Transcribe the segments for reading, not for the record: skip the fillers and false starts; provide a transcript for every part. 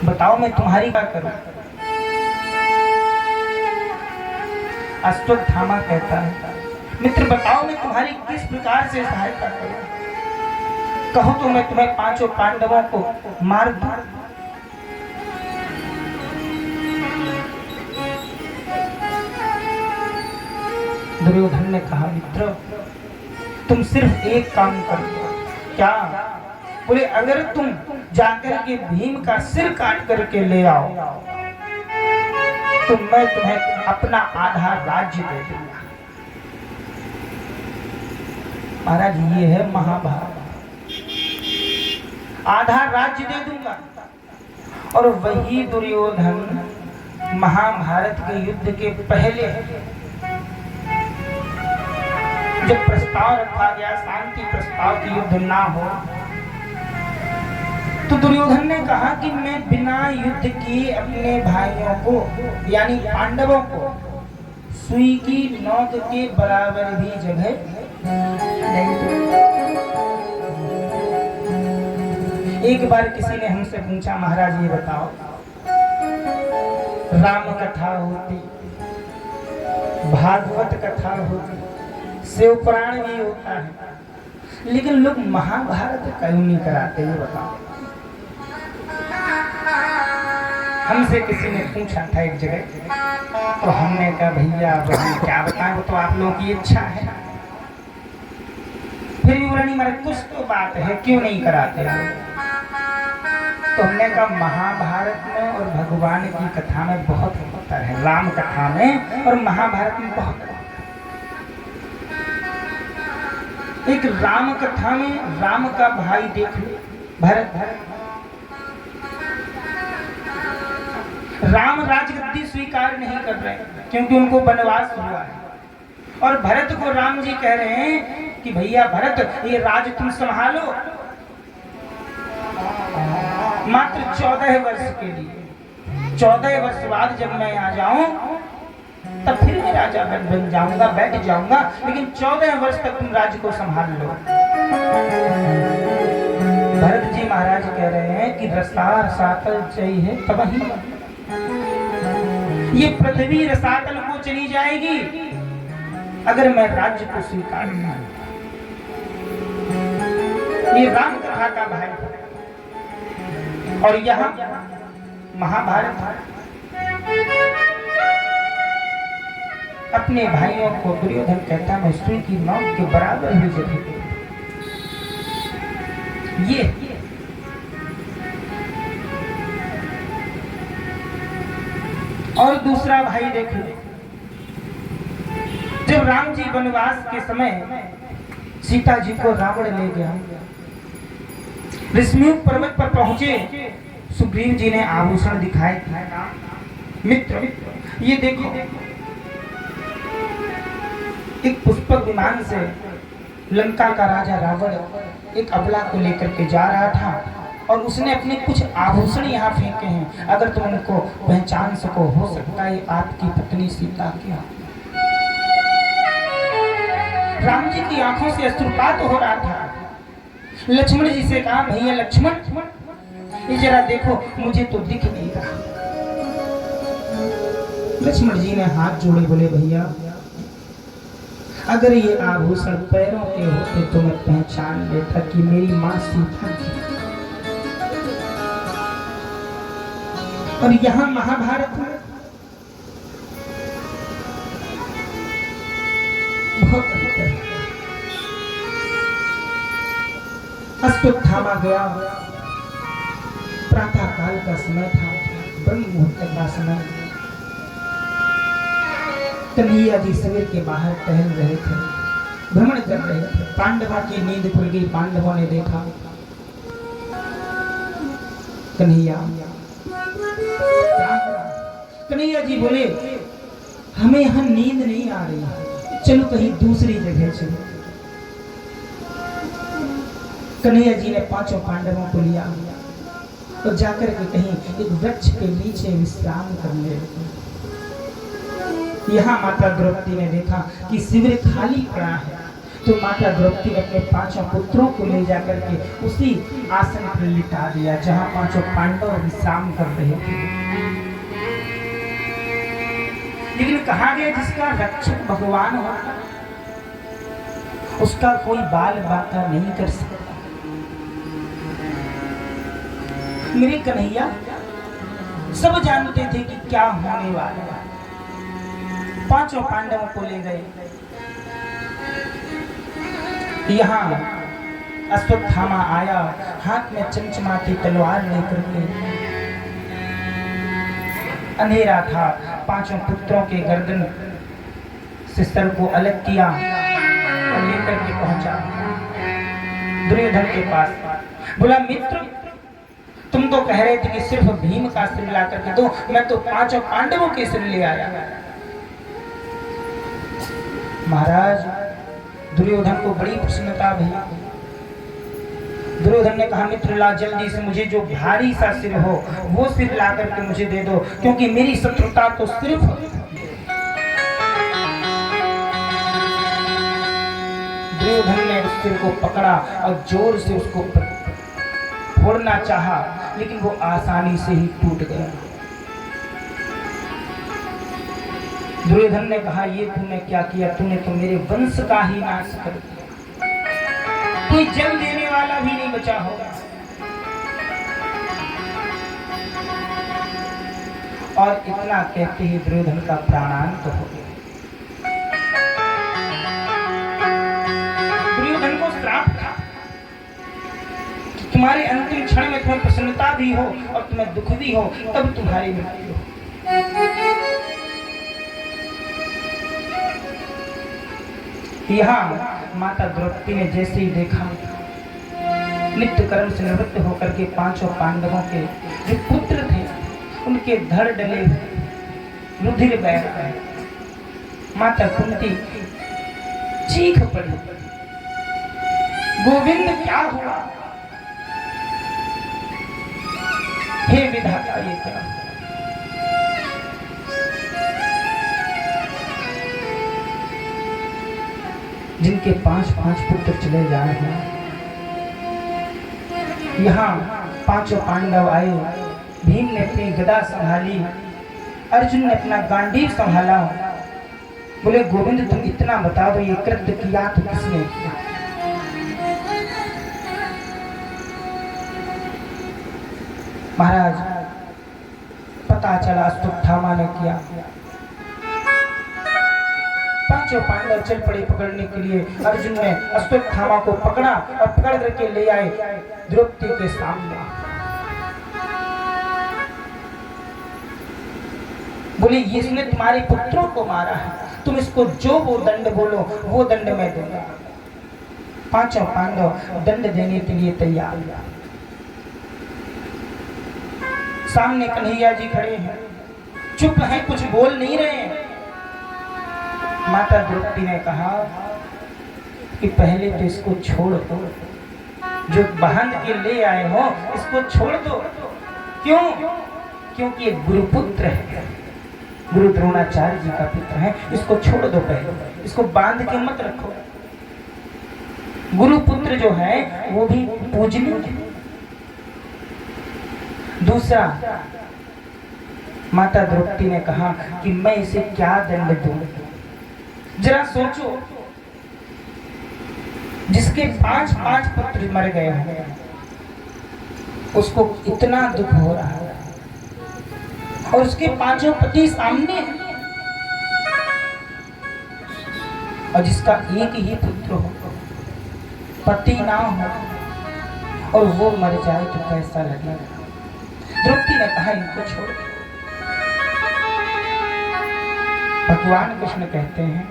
बताओ मैं तुम्हारी क्या करूं। अश्वत्थामा कहता है, मित्र बताओ मैं तुम्हारी किस प्रकार से सहायता करूं। कहो तो मैं तुम्हें पांचों पांडवों को मार दूं। दुर्योधन ने कहा, मित्र तुम सिर्फ एक काम कर दो। क्या? बोले अगर तुम जाकर के भीम का सिर काट करके ले आओ तो मैं तुम्हें अपना आधा राज्य दे दूंगा। महाराज ये है महाभारत, आधा राज्य दे दूंगा। और वही दुर्योधन महाभारत के युद्ध के पहले जब प्रस्ताव रखा गया शांति प्रस्ताव की युद्ध ना हो, तो दुर्योधन ने कहा कि मैं बिना युद्ध किए अपने भाइयों को यानी पांडवों को सुई की नोक के बराबर भी जगह नहीं दूंगा। एक बार किसी ने हमसे पूछा, महाराज ये बताओ राम कथा होती, भागवत कथा होती, शिव पुराण भी होता है, लेकिन लोग महाभारत क्यों नहीं कराते ये बताओ। हमसे किसी ने पूछा था एक जगह, तो हमने कहा भैया हम क्या बताएं, वो तो आप लोगों की इच्छा है। फिर भी बोला नहीं मेरा कुछ तो बात है, क्यों नहीं कराते लोग। तो हमने कहा महाभारत में और भगवान की कथा में बहुत अंतर है, राम कथा में और महाभारत में बहुत अंतर। एक राम कथा में राम का भाई देख लो भरत, राम राजगद्दी स्वीकार नहीं कर रहे क्योंकि उनको वनवास हुआ है, और भरत को राम जी कह रहे हैं कि भैया भरत ये राज तुम संभालो मात्र 14 वर्ष के लिए। 14 वर्ष बाद जब मैं आ जाऊं तब फिर मैं राजा बन जाऊंगा, बैठ जाऊंगा, लेकिन 14 वर्ष तक तुम राज्य को संभाल लो। भरत जी महाराज कह रहे हैं कि रसार सातल चाहिए तब ही, ये पृथ्वी रसातल को चली जाएगी अगर मैं राज्य को स्वीकार न करूं। ये राम कथा का भाई है, और यहाँ महाभारत अपने भाइयों को दुर्योधन कहता मैं सुई की नोक के बराबर भी जगह ये और दूसरा भाई देखो, जब राम जी वनवास के समय सीता जी को रावण ले गया, ऋष्मिक पर्वत पर पहुंचे, सुग्रीव जी ने आभूषण दिखाए, मित्र ये देखो एक पुष्पक विमान से लंका का राजा रावण एक अबला को लेकर के जा रहा था, और उसने अपने कुछ आभूषण यहाँ फेंके हैं, अगर तुम उनको पहचान सको हो सकता है आपकी पत्नी सीता की। राम जी की आंखों से अश्रुपात हो रहा था। लक्ष्मण जी से कहा भैया लक्ष्मण ये जरा देखो मुझे तो दिख नहीं रहा। लक्ष्मण जी ने हाथ जोड़े, बोले भैया अगर ये आभूषण पैरों के होते तो मैं पहचान लेता कि मेरी माँ सीता की। और यहाँ महाभारत में बहुत अंतर है। अश्वत्थामा गया, प्रातः काल का समय था, ब्रह्म मुहूर्त का समय। कन्हैया जी शिविर के बाहर टहल रहे थे, भ्रमण कर रहे थे। पांडवों की नींद खुल गई। पांडवों ने देखा कन्हैया, कन्हैया जी बोले हमें यहाँ नींद नहीं आ रही, चलो कहीं दूसरी जगह चलो। कन्हैया जी ने पांचों पांडवों को लिया और जाकर के कहीं एक वृक्ष के नीचे विश्राम करने लगे। यहाँ माता द्रौपदी ने देखा कि शिविर खाली पड़ा है, तो माता द्रौपदी ने अपने पांचों पुत्रों को ले जाकर के उसी आसन पर लिटा दिया जहां पांचों पांडव विश्राम कर रहे थे। लेकिन कहा गया जिसका रक्षक भगवान होता उसका कोई बाल बाका नहीं कर सकता। मेरे कन्हैया सब जानते थे कि क्या होने वाला है। पांचों पांडवों को ले गए। यहाँ अश्वत्थामा आया, हाथ में चमचमाती तलवार लेकर के। अंधेरा था, पांचों पुत्रों के गर्दन से सर को अलग किया और लेकर के पहुंचा दुर्योधन के पास। बोला, मित्र तुम तो कह रहे थे कि सिर्फ भीम का सिर ला करके दो, मैं तो पांचों पांडवों के सिर ले आया। महाराज दुर्योधन को बड़ी प्रसन्नता हुई। दुर्योधन ने कहा, मित्र ला जल्दी से, मुझे जो भारी सा सिर हो वो सिर ला करके मुझे दे दो, क्योंकि मेरी शत्रुता तो सिर्फ। दुर्योधन ने उस सिर को पकड़ा और जोर से उसको फोड़ना चाहा, लेकिन वो आसानी से ही टूट गया। दुर्योधन ने कहा, ये तूने क्या किया? तूने तो मेरे वंश का ही नाश कर दिया। कोई जल देने वाला भी नहीं बचा होगा। और इतना कहते ही दुर्योधन का प्राणांत हो गया। दुर्योधन को श्राप था कि तुम्हारे अंतिम क्षण में तुम्हें प्रसन्नता भी हो और तुम्हें दुख भी हो, तब तुम्हारी मृत्यु हो। यहाँ माता द्रौपदी ने जैसे ही देखा, नित्य कर्म से निवृत्त होकर के पांचों पांडवों के जो पुत्र थे उनके धड़ डले रुधिर बह रहा है। माता कुंती चीख पड़ी, गोविंद क्या हुआ? हे विधाता, ये क्या? जिनके पांच पुत्र चले जा रहे हैं। यहाँ पांचों पांडव आए। भीम ने अपनी गदा संभाली, अर्जुन ने अपना गांडीव संभाला। बोले, गोविंद तुम इतना बता दो, ये कृत्य किया तो किसने किया? महाराज पता चला अश्वत्थामा ने किया। पांचों पांडव चल पड़े पकड़ने के लिए। अर्जुन ने अश्वत्थामा को पकड़ा और पकड़ करके ले आए द्रौपदी के सामने। बोले, इसने तुम्हारे पुत्रों को मारा है, तुम इसको जो वो दंड बोलो वो दंड मैं दूंगा। पांचों पांडव दंड देने के लिए तैयार। सामने कन्हैया जी खड़े हैं, चुप हैं, कुछ बोल नहीं रहे हैं। माता द्रौपदी ने कहा कि पहले तो इसको छोड़ दो, जो बांध के ले आए हो इसको छोड़ दो। क्यों? क्योंकि ये गुरुपुत्र है, गुरु द्रोणाचार्य जी का पुत्र है। इसको छोड़ दो, पहले इसको बांध के मत रखो। गुरुपुत्र जो है वो भी पूजनीय है। दूसरा, माता द्रौपदी ने कहा कि मैं इसे क्या दंड दूं? जरा सोचो, जिसके पांच पुत्र मर गए हैं उसको इतना दुख हो रहा है, और उसके पांचों पति सामने हैं। और जिसका एक ही पुत्र हो, पति ना हो, और वो मर जाए तो कैसा लगेगा? द्रौपदी ने कहा, इनको छोड़। भगवान कृष्ण कहते हैं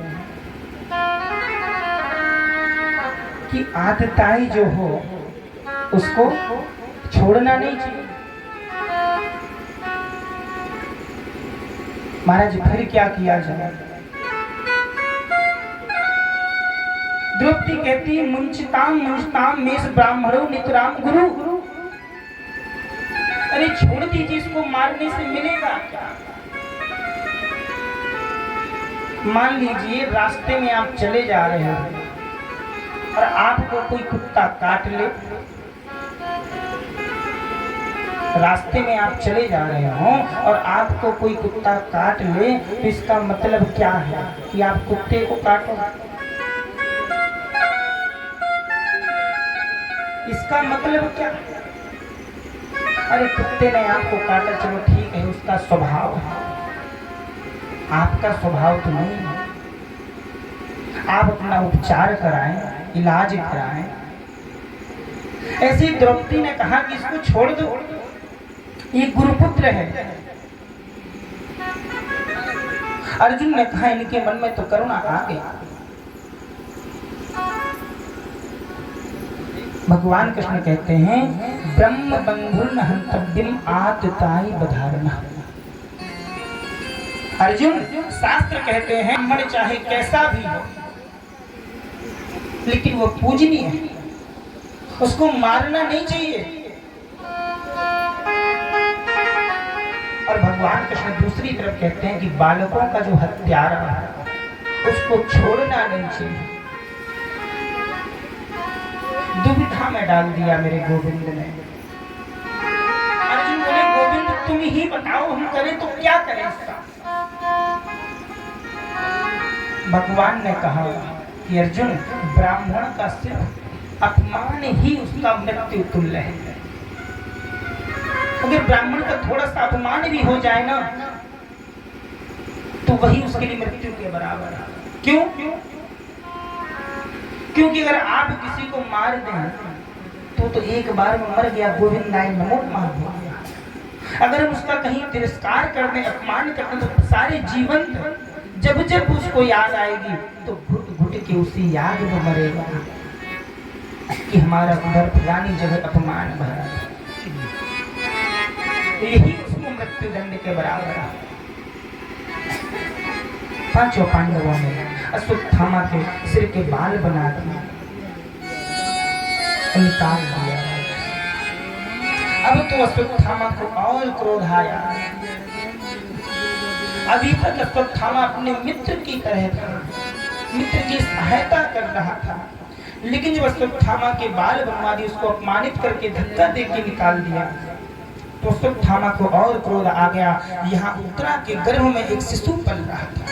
कि आतताई जो हो उसको छोड़ना नहीं चाहिए। महाराज फिर क्या किया जाए? द्रौपदी कहती है, मुंचताम मेष ब्राह्मणो नितराम गुरु। अरे छोड़ दीजिए, इसको मारने से मिलेगा क्या? मान लीजिए रास्ते में आप चले जा रहे हो, और आपको कोई कुत्ता काट ले, रास्ते में आप चले जा रहे हो और आपको कोई कुत्ता काट ले, तो इसका मतलब क्या है कि आप कुत्ते को काटो? इसका मतलब क्या? अरे कुत्ते ने आपको काटा, चलो ठीक है, उसका स्वभाव है, आपका स्वभाव तो नहीं है। आप अपना उपचार कराएं, इलाज कराएं। ऐसी द्रौपदी ने कहा कि इसको छोड़ दो, ये गुरुपुत्र है। अर्जुन ने कहा इनके मन में तो करुणा आ गई। भगवान कृष्ण कहते हैं ब्रह्म बंधुर्न हंतव्यम आतताई बधारणा। अर्जुन, शास्त्र कहते हैं ब्राह्मण चाहे कैसा भी हो लेकिन वो पूजनीय है, उसको मारना नहीं चाहिए। और भगवान कृष्ण दूसरी तरफ कहते हैं कि बालकों का जो हत्यारा है उसको छोड़ना नहीं चाहिए। दुविधा में डाल दिया मेरे गोविंद ने। अर्जुन बोले गोविंद तुम ही बताओ, हम करें तो क्या करें इसका? भगवान ने कहा कि अर्जुन, ब्राह्मण का सिर्फ अपमान ही उसका मृत्यु तुल्य है। अगर ब्राह्मण का थोड़ा सा अपमान भी हो जाए ना तो वही उसके लिए मृत्यु के बराबर है। क्यों? क्योंकि अगर आप किसी को मार दें तो एक बार में मर गया, गोविंदाय नमो नमः हो गया। अगर हम उसका कहीं तिरस्कार कर दें, अपमान कर दें, तो सारे जीवन जब जब उसको याद आएगी तो घुट घुट के उसी याद में मरेगा कि हमारा उधर फलानी जगह अपमान भरा। यही उसको मृत्यु दंड के बराबर है। पांचों पांडवों ने अश्वत्थामा के सिर के बाल बना दिए, निकाल दिया। अब तो अश्वत्थामा को और क्रोध आया। अभी तक अश्वत्थामा अपने मित्र की तरह था, मित्र की सहायता कर रहा था, लेकिन जब अश्वत्थामा के बाल बनवा दिए, उसको अपमानित करके धक्का देके निकाल दिया, तो अश्वत्थामा को और क्रोध आ गया। यहाँ उत्तरा के गर्भ में एक शिशु पल रहा था।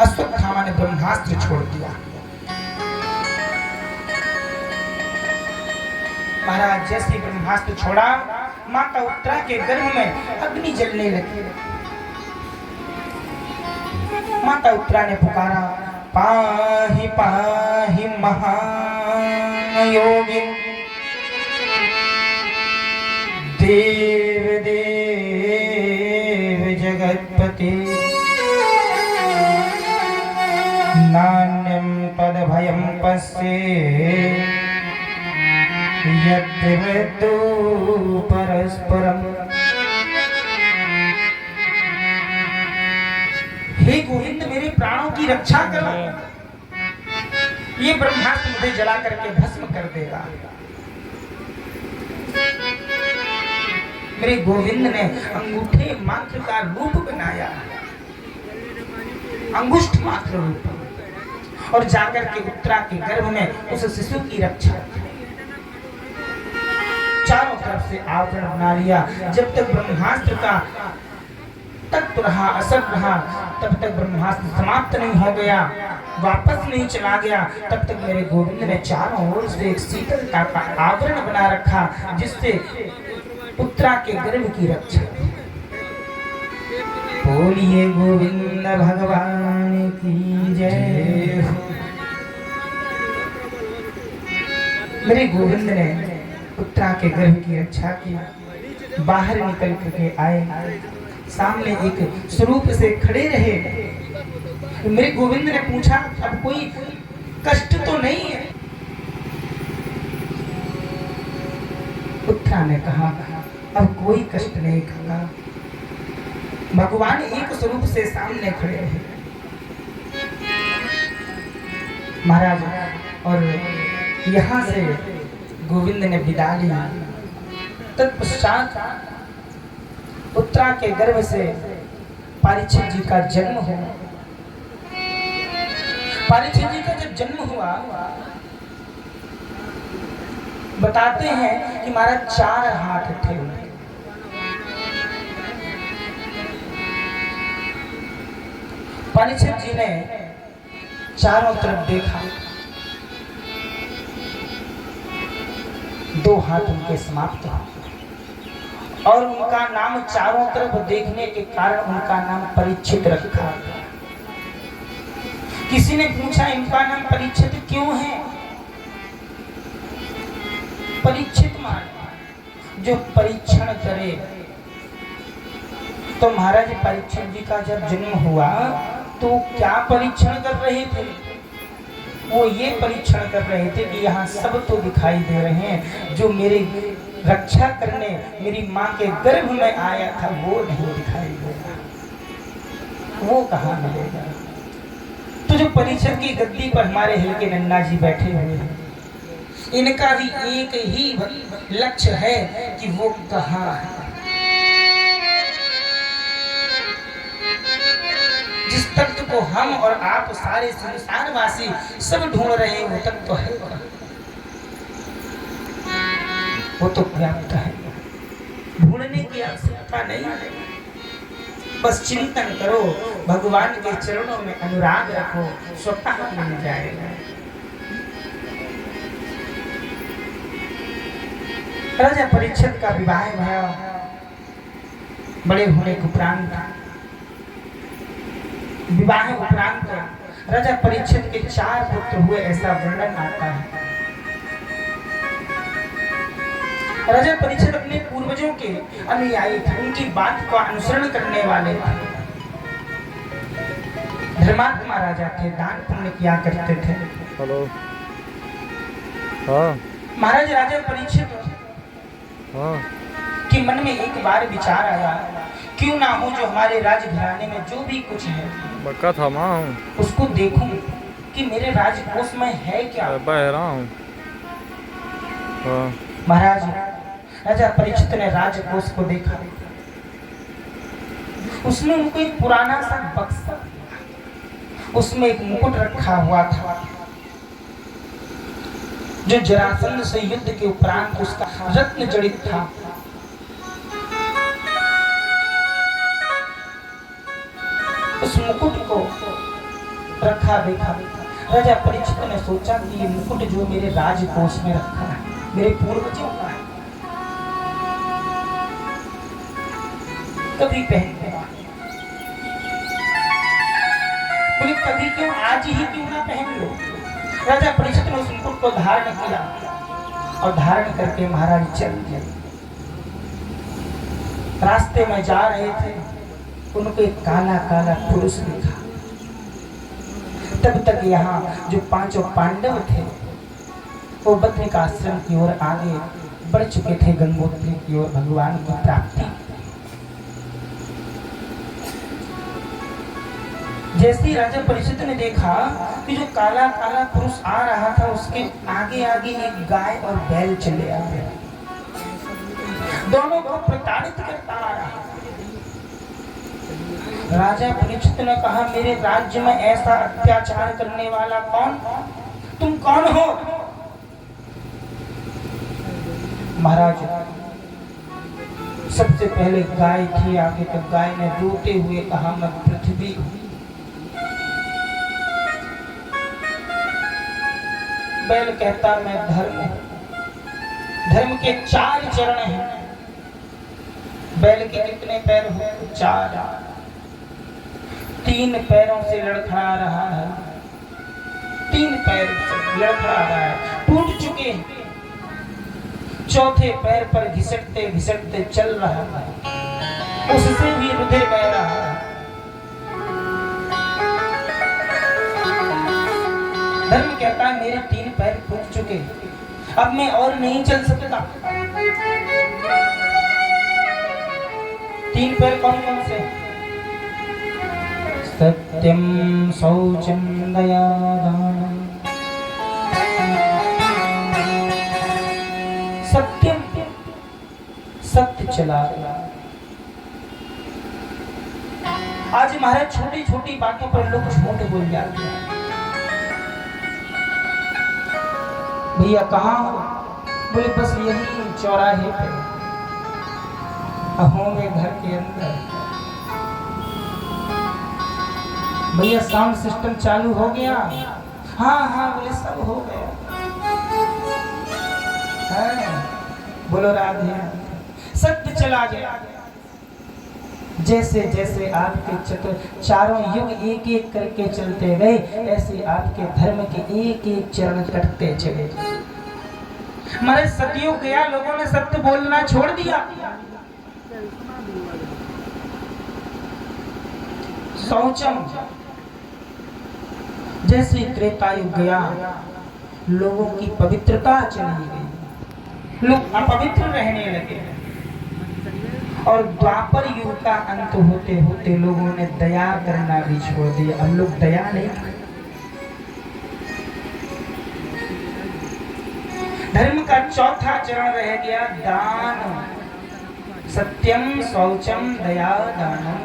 अश्वत्थामा ने ब्रह्मास्त्र छोड़ दिया। महाराज जैसे ब्रह्मास्त्र छोड़ा, माता उत्तरा के गर्भ में अग्नि जलने लगी। माता उत्तरा ने पुकारा, पाहि पाहि महायोगी देव देव जगत्पते, नान्यं पदभयं पश्ये यद्विदु परस्परम। हे गोविंद, मेरे प्राणों की रक्षा करो, ये ब्रह्मास्त्र मुझे जला करके भस्म कर देगा। मेरे गोविंद ने अंगूठे मात्र का रूप बनाया, अंगुष्ठ मात्र रूप, और जाकर के उत्तरा के गर्भ में उस शिशु की रक्षा, चारों तरफ से आवरण बना लिया। जब तक ब्रह्मास्त्र का तत्व रहा, असर रहा, तब तक ब्रह्मास्त्र समाप्त नहीं हो गया, वापस नहीं चला गया, तब तक मेरे गोविंद ने चारों ओर से एक शीतलता का आवरण बना रखा, जिससे उत्तरा के गर्भ की रक्षा। बोलिए गोविंद भगवान की जय। मेरे गोविंद ने उत्तरा के गर्भ की रक्षा की। बाहर निकल करके आए, सामने एक स्वरूप से खड़े रहे। मेरे गोविंद ने पूछा, अब कोई कष्ट तो नहीं है? उत्तरा ने कहा, अब कोई कष्ट नहीं खा। भगवान एक स्वरूप से सामने खड़े रहे महाराज, और यहाँ से गोविंद ने विदा लिया। तत्पश्चात उत्तरा के गर्भ से परीक्षित जी का जन्म हुआ। परीक्षित जी का जब जन्म हुआ, बताते हैं कि महाराज 4 हाथ थे उनके। परीक्षित जी ने चारों तरफ देखा, 2 हाथ उनके समाप्त हुए और उनका नाम चारों तरफ देखने के कारण उनका नाम परीक्षित रखा। किसी ने पूछा इनका नाम परीक्षित क्यों है? परीक्षित माने जो परीक्षण करे। तो महाराज परीक्षित जी का जब जन्म हुआ तो क्या परीक्षण कर रहे थे? वो ये परीक्षण कर रहे थे कि यहाँ सब तो दिखाई दे रहे हैं, जो मेरी रक्षा करने मेरी माँ के गर्भ में आया था वो नहीं दिखाई दे रहा, वो कहाँ मिलेगा? तो जो परीक्षण की गद्दी पर हमारे हल्के नन्ना जी बैठे हुए हैं, इनका भी एक ही लक्ष्य है कि वो कहाँ है। जिस तत्व को हम और आप सारे संसारवासी सब ढूंढ रहे हैं वो तत्व है, वो तो व्याप्त है, ढूंढने की आवश्यकता नहीं। बस चिंतन करो, भगवान के चरणों में अनुराग रखो, स्वतः मिल जाएगा। राजा परीक्षित का विवाह भया। बड़े होने के उपरांत विवाह उपरांत राजा परीक्षित के 4 पुत्र हुए, ऐसा वर्णन आता है। राजा परीक्षित अपने पूर्वजों के अनुयायी थे, उनकी बात का अनुसरण करने वाले थे, धर्मात्मा राजा थे, दान पुण्य किया करते थे। हेलो। हाँ। महाराज राजा परीक्षित कि मन में एक बार विचार आया, क्यों ना हो जो हमारे राजघराने में जो भी कुछ है बक्का था माँ उसको देखूं कि मेरे राजकोष में है क्या। महाराज राजा परीक्षित ने राजकोष को देखा, उसमें उनको एक पुराना सा बक्सा, उसमें एक मुकुट रखा हुआ था जो जरासंध से युद्ध के उपरांत उसका रत्न जड़ित था। उस मुकुट को रखा देखा, राजा परीक्षित ने सोचा कि ये मुकुट जो मेरे राजकोष में रखा है मेरे पूर्वजों का है, कभी पहनते बोले कभी क्यों, आज ही क्यों ना पहन लो। राजा परीक्षित ने उस मुकुट को धारण किया और धारण करके महाराज चल दिए। रास्ते में जा रहे थे, उनको एक काला काला पुरुष दिखा। तब तक यहाँ जो 5 पांडव थे वो बद्रिकाश्रम की ओर आगे बढ़ चुके थे, गंगोत्री की ओर भगवान की प्राप्ति। जैसे राजा परीक्षित ने देखा कि जो काला काला पुरुष आ रहा था उसके आगे आगे एक गाय और बैल चले आ गए, दोनों को प्रताड़ित करता आ रहा। राजा परीक्षित ने कहा, मेरे राज्य में ऐसा अत्याचार करने वाला कौन? तुम कौन हो? महाराज सबसे पहले गाय थी आगे, तो गाय ने रोते हुए कहा, मैं पृथ्वी हूं। बैल कहता, मैं धर्म हूं। धर्म के 4 चरण हैं। बैल के कितने पैर हो? 4। 3 पैरों से लड़खड़ा रहा है, 3 पैर से लड़खड़ा रहा है, टूट चुके हैं। 4थे पैर पर घिसटते घिसटते चल रहा है, उससे भी रुधिर बह रहा है। धर्म कहता है, मेरे 3 पैर टूट चुके, अब मैं और नहीं चल सकता। 3 पैर कौन कौन से? सत्यम शौचम दया दानम। सत्यम, सत्य चला। आज महाराज छोटी छोटी बातों पर लोग झूठ बोल जाते हैं। भैया कहाँ हो? बोले बस यही चौराहे पे। होंगे घर के अंदर। भैया साउंड सिस्टम चालू हो गया? हाँ हाँ बोले सब हो गया है। बोलो राधे। सत्य चला गया। जैसे जैसे आपके चारों युग एक एक करके चलते गए, ऐसे आपके धर्म के एक एक चरण कटते चले गए। हमारे सतयुग गया, लोगों ने सत्य बोलना छोड़ दिया। शौचम जैसे त्रेता युग गया, लोगों की पवित्रता चली गई, लोग अपवित्र रहने लगे। और द्वापर युग का अंत होते होते लोगों ने दया करना भी छोड़ दिया। अब लोग दया नहीं करते। धर्म का चौथा चरण रह गया दान। सत्यम शौचम दया दानम।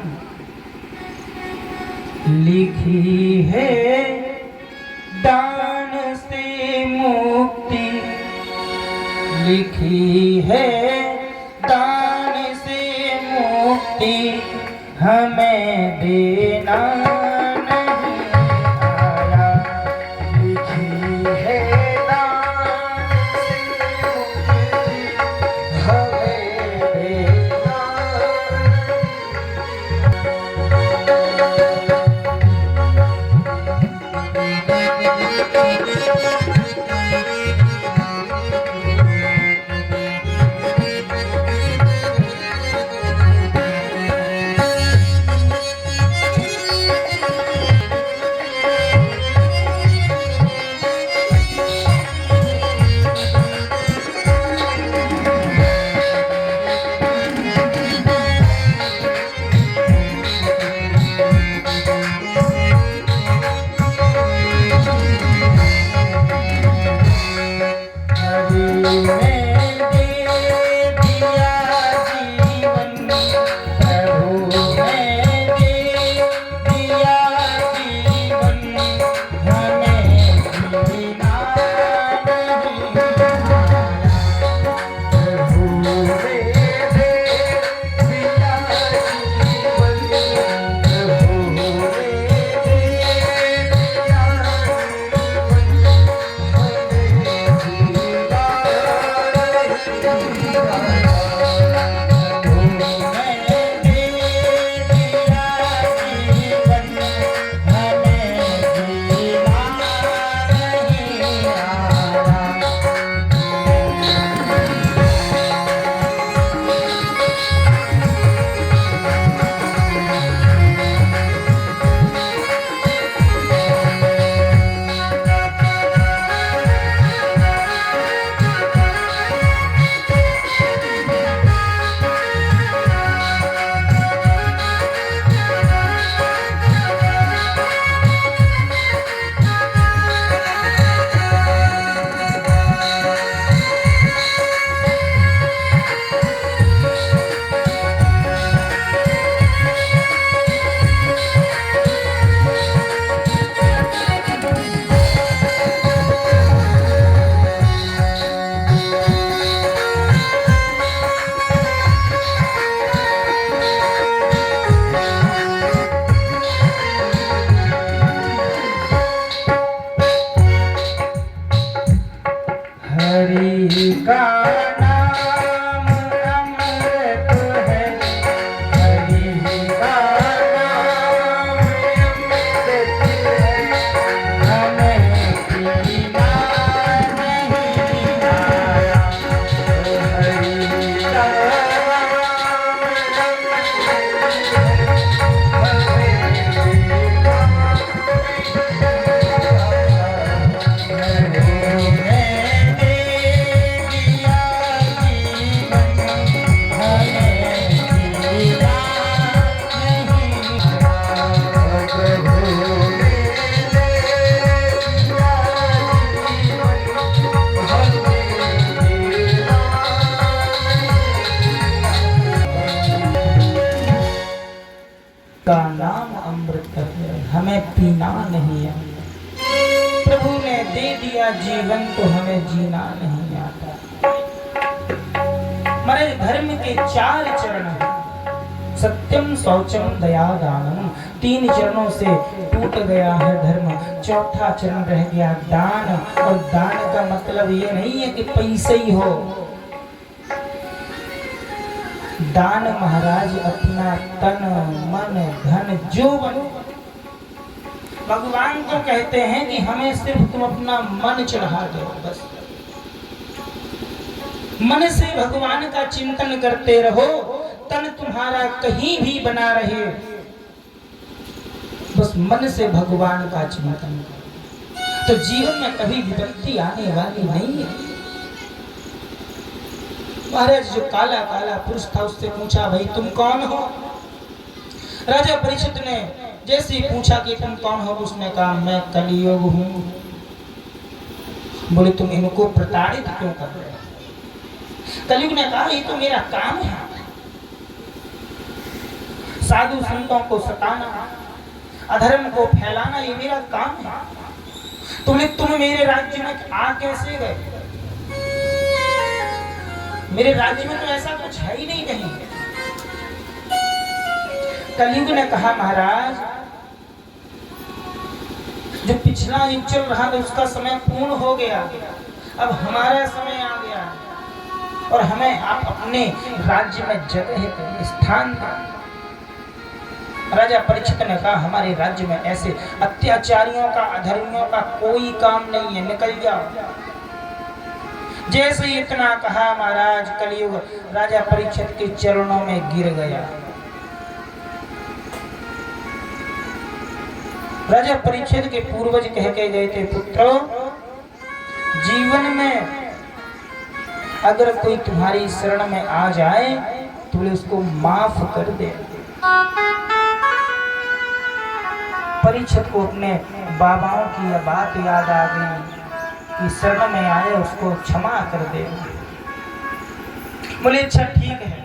लिखी है दान से मुक्ति, लिखी है दान से मुक्ति, हमें देना नहीं आया। लिखी है दान से मुक्ति, हमें देना जीवन तो हमें जीना नहीं आता। हमारे धर्म के 4 चरण हैं, सत्यम शौचम दया दानम। 3 चरणों से टूट गया है धर्म, चौथा चरण रह गया दान। और दान का मतलब ये नहीं है कि पैसे ही हो, दान महाराज अपना तन मन धन जो बनो। भगवान तो कहते हैं कि हमें सिर्फ तुम अपना मन चढ़ा दो, बस मन से भगवान का चिंतन करते रहो, तन तुम्हारा कहीं भी बना रहे, बस मन से भगवान का चिंतन करो, तो जीवन में कभी विपत्ति आने वाली नहीं है। महाराज जो काला काला पुरुष था उससे पूछा, भाई तुम कौन हो? राजा परीक्षित ने जैसे ही पूछा कि तुम कौन हो, उसने कहा मैं कलियुग हूं। बोले तुम इनको प्रताड़ित क्यों कर रहे हो? कलियुग ने कहा ये तो मेरा काम है, साधु संतों को सताना, अधर्म को फैलाना, ये मेरा काम है। तुम मेरे राज्य में आ कैसे गए? मेरे राज्य में तो ऐसा कुछ है ही नहीं कहीं। कलियुग ने कहा महाराज जो पिछला युग चल रहा था उसका समय पूर्ण हो गया, अब हमारा समय आ गया और हमें आप अपने राज्य में जगह स्थान दें। राजा परीक्षित ने कहा हमारे राज्य में ऐसे अत्याचारियों का अधर्मियों का कोई काम नहीं है, निकल जाओ। जैसे ही इतना कहा महाराज कलियुग राजा परीक्षित के चरणों में गिर गया। राजा परीक्षित के पूर्वज कह के गए थे, पुत्रों जीवन में अगर कोई तुम्हारी शरण में आ जाए तो उसको माफ कर दे। परीक्षित को अपने बाबाओं की यह बात याद आ गई कि शरण में आए उसको क्षमा कर दे। बोले अच्छा ठीक है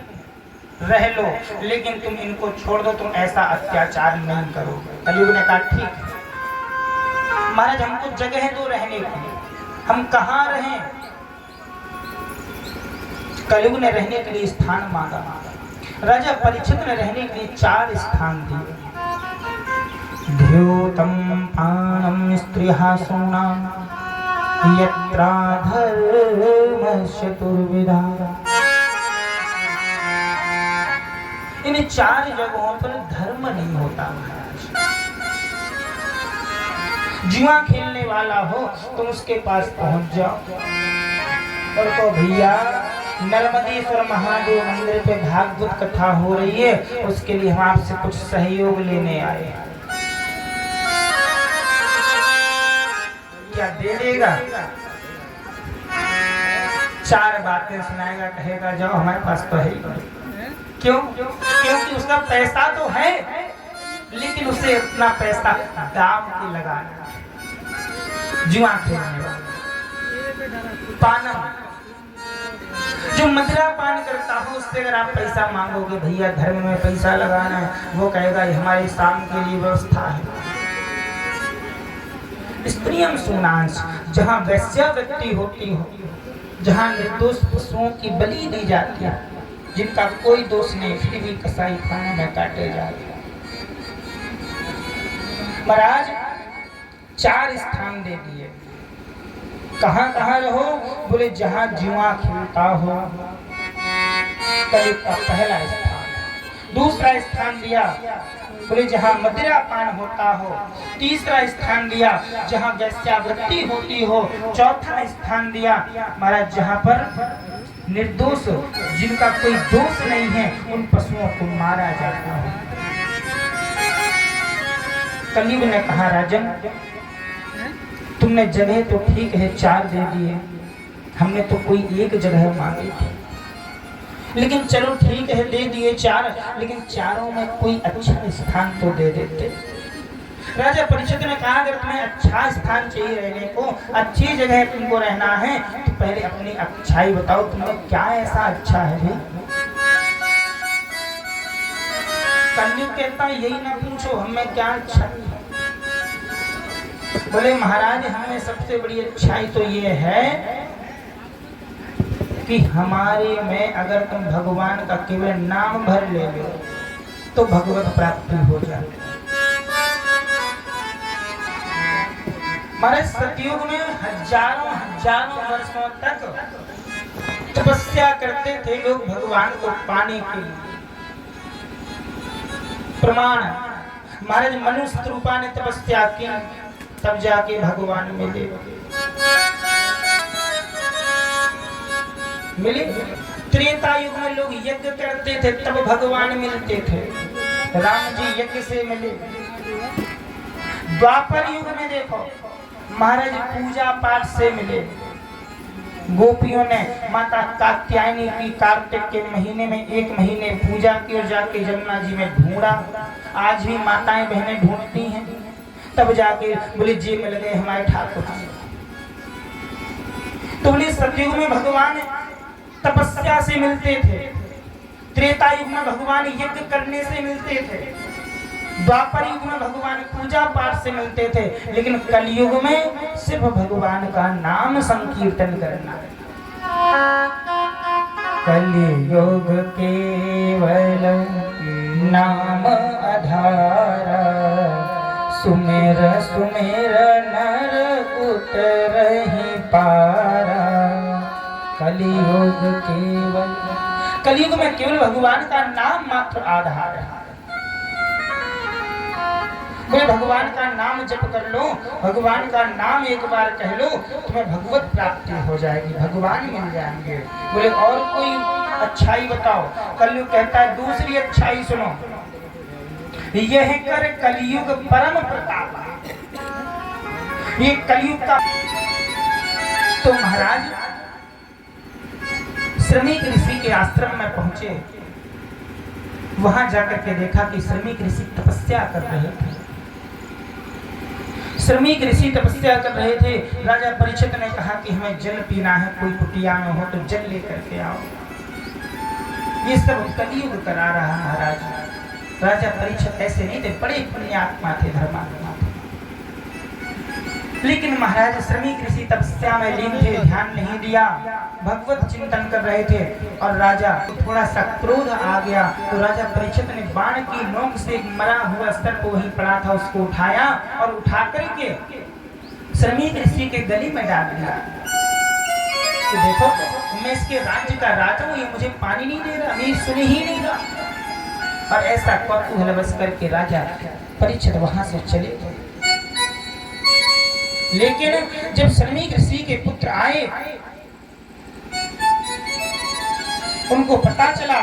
रह लो, लेकिन तुम इनको छोड़ दो, तुम ऐसा अत्याचार नहीं करो। कलियुग ने कहा ठीक है महाराज हमको जगह दो रहने की, हम कहाँ रहें? कलियुग ने रहने के लिए स्थान मांगा। राजा परीक्षित ने रहने के लिए 4 स्थान दिए। द्योतम पानम स्त्रिहासुना यत्रा धर्म चतुर्विधा। इन 4 जगहों पर धर्म नहीं होता महाराज। जुआ खेलने वाला हो तुम उसके पास पहुंच जाओ और तो भैया नर्मदेश्वर महादेव मंदिर पे भागवत कथा हो रही है, उसके लिए हम आपसे कुछ सहयोग लेने आए हैं, क्या दे देगा? 4 बातें सुनाएगा, कहेगा जाओ हमारे पास तो है ही। क्यों? क्योंकि उसका पैसा तो है लेकिन उसे अपना पैसा दाम पे लगाना। जुआ खेलने वाला पानम, जो मदिरा पान करता हो उससे अगर आप पैसा मांगोगे भैया धर्म में पैसा लगाना है, वो कहेगा हमारे शाम के लिए व्यवस्था है। स्त्रियम सुनांश, जहाँ वैश्या व्यक्ति होती हो, जहाँ निर्दोष पशुओं की बलि दी जाती है, जिनका कोई दोष नहीं फिर भी कसाई खाने में काटे जाते हैं। महाराज 4 स्थान दे दिए। कहाँ कहाँ रहो? बोले जहाँ जुआ खेलता हो, कलियुग का पहला स्थान। दूसरा स्थान दिया बोले जहाँ मदिरा पान होता हो। तीसरा स्थान दिया जहाँ वैश्यावृत्ति होती हो। चौथा स्थान दिया महाराज जहाँ पर निर्दोष जिनका कोई दोष नहीं है उन पशुओं को मारा जाता है। कलियुग ने कहा राजन तुमने जगह तो ठीक है 4 दे दिए, हमने तो कोई एक जगह मांगी थी, लेकिन चलो ठीक है दे दिए 4, लेकिन चारों में कोई अच्छा स्थान तो दे देते। राजा परीक्षित ने कहा अगर तुम्हें अच्छा स्थान चाहिए रहने को, अच्छी जगह तुमको रहना है तो पहले अपनी अच्छाई बताओ, तुम्हें क्या ऐसा अच्छा है भाई? कलियुग कहता यही ना पूछो हमें क्या अच्छा है। बोले महाराज हमें सबसे बड़ी अच्छाई तो ये है कि हमारे में अगर तुम भगवान का केवल नाम भर ले लो तो भगवत प्राप्ति हो जाए। महाराज सतयुग में हजारों हजारों वर्षों तक तपस्या करते थे लोग भगवान को पाने के लिए। प्रमाण महाराज मनुष्य रूपा ने तपस्या की तब जाके भगवान मिले। त्रेता युग में लोग यज्ञ करते थे तब भगवान मिलते थे, राम जी यज्ञ से मिले। द्वापर युग में देखो महाराज पूजा पाठ से मिले। गोपियों ने माता कात्यायनी की कार्तिक के महीने में 1 महीने पूजा की और जाके यमुना जी में ढूंढा। आज भी माताएं बहनें ढूंढती हैं तब जाके बोले जी मिल गए हमारे ठाकुर। तो बोले सतयुग में भगवान तपस्या से मिलते थे, त्रेता युग में भगवान यज्ञ करने से मिलते थे, द्वापर युग में भगवान पूजा पाठ से मिलते थे, लेकिन कलयुग में सिर्फ भगवान का नाम संकीर्तन करना। कलयुग केवल नाम आधारा, सुमेर सुमेर नर उतरहि पारा। कलयुग में केवल भगवान का नाम मात्र आधार है। बोले भगवान का नाम जप कर लो, भगवान का नाम एक बार कह लो, तुम्हें भगवत प्राप्ति हो जाएगी, भगवान मिल जाएंगे। बोले और कोई अच्छाई बताओ। कलयुग कहता है दूसरी अच्छाई सुनो, यह कर कलयुग परम प्रताप। ये कलयुग का। तो महाराज श्रमिक ऋषि के आश्रम में पहुंचे, वहां जाकर के देखा कि श्रमिक ऋषि तपस्या कर रहे थे। श्रमिक ऋषि तपस्या कर रहे थे। राजा परीक्षित ने कहा कि हमें जल पीना है, कोई कुटिया में हो तो जल लेकर के आओ। ये सब कलयुग करा रहा महाराज। राजा परीक्षित ऐसे नहीं थे, बड़े पुण्यात्मा थे, धर्मात्मा थे, लेकिन महाराज श्रमिक ऋषि तपस्या में लीन थे, ध्यान नहीं दिया, भगवत चिंतन कर रहे थे। और राजा थोड़ा सा क्रोध आ गया तो राजा परीक्षित ने बाण की नोक से एक मरा हुआ सर्प वहीं पड़ा था उसको उठाया और उठा करके श्रमिक ऋषि के गली में डाल दिया। तो देखो मैं इसके राज्य का राजा हूँ, ये मुझे पानी नहीं दे रहा, मैं सुन ही नहीं रहा। और ऐसा कौतूहलवश करके राजा परीक्षित वहां से चले गए। लेकिन जब श्रमिक ऋषि के पुत्र आए, उनको पता चला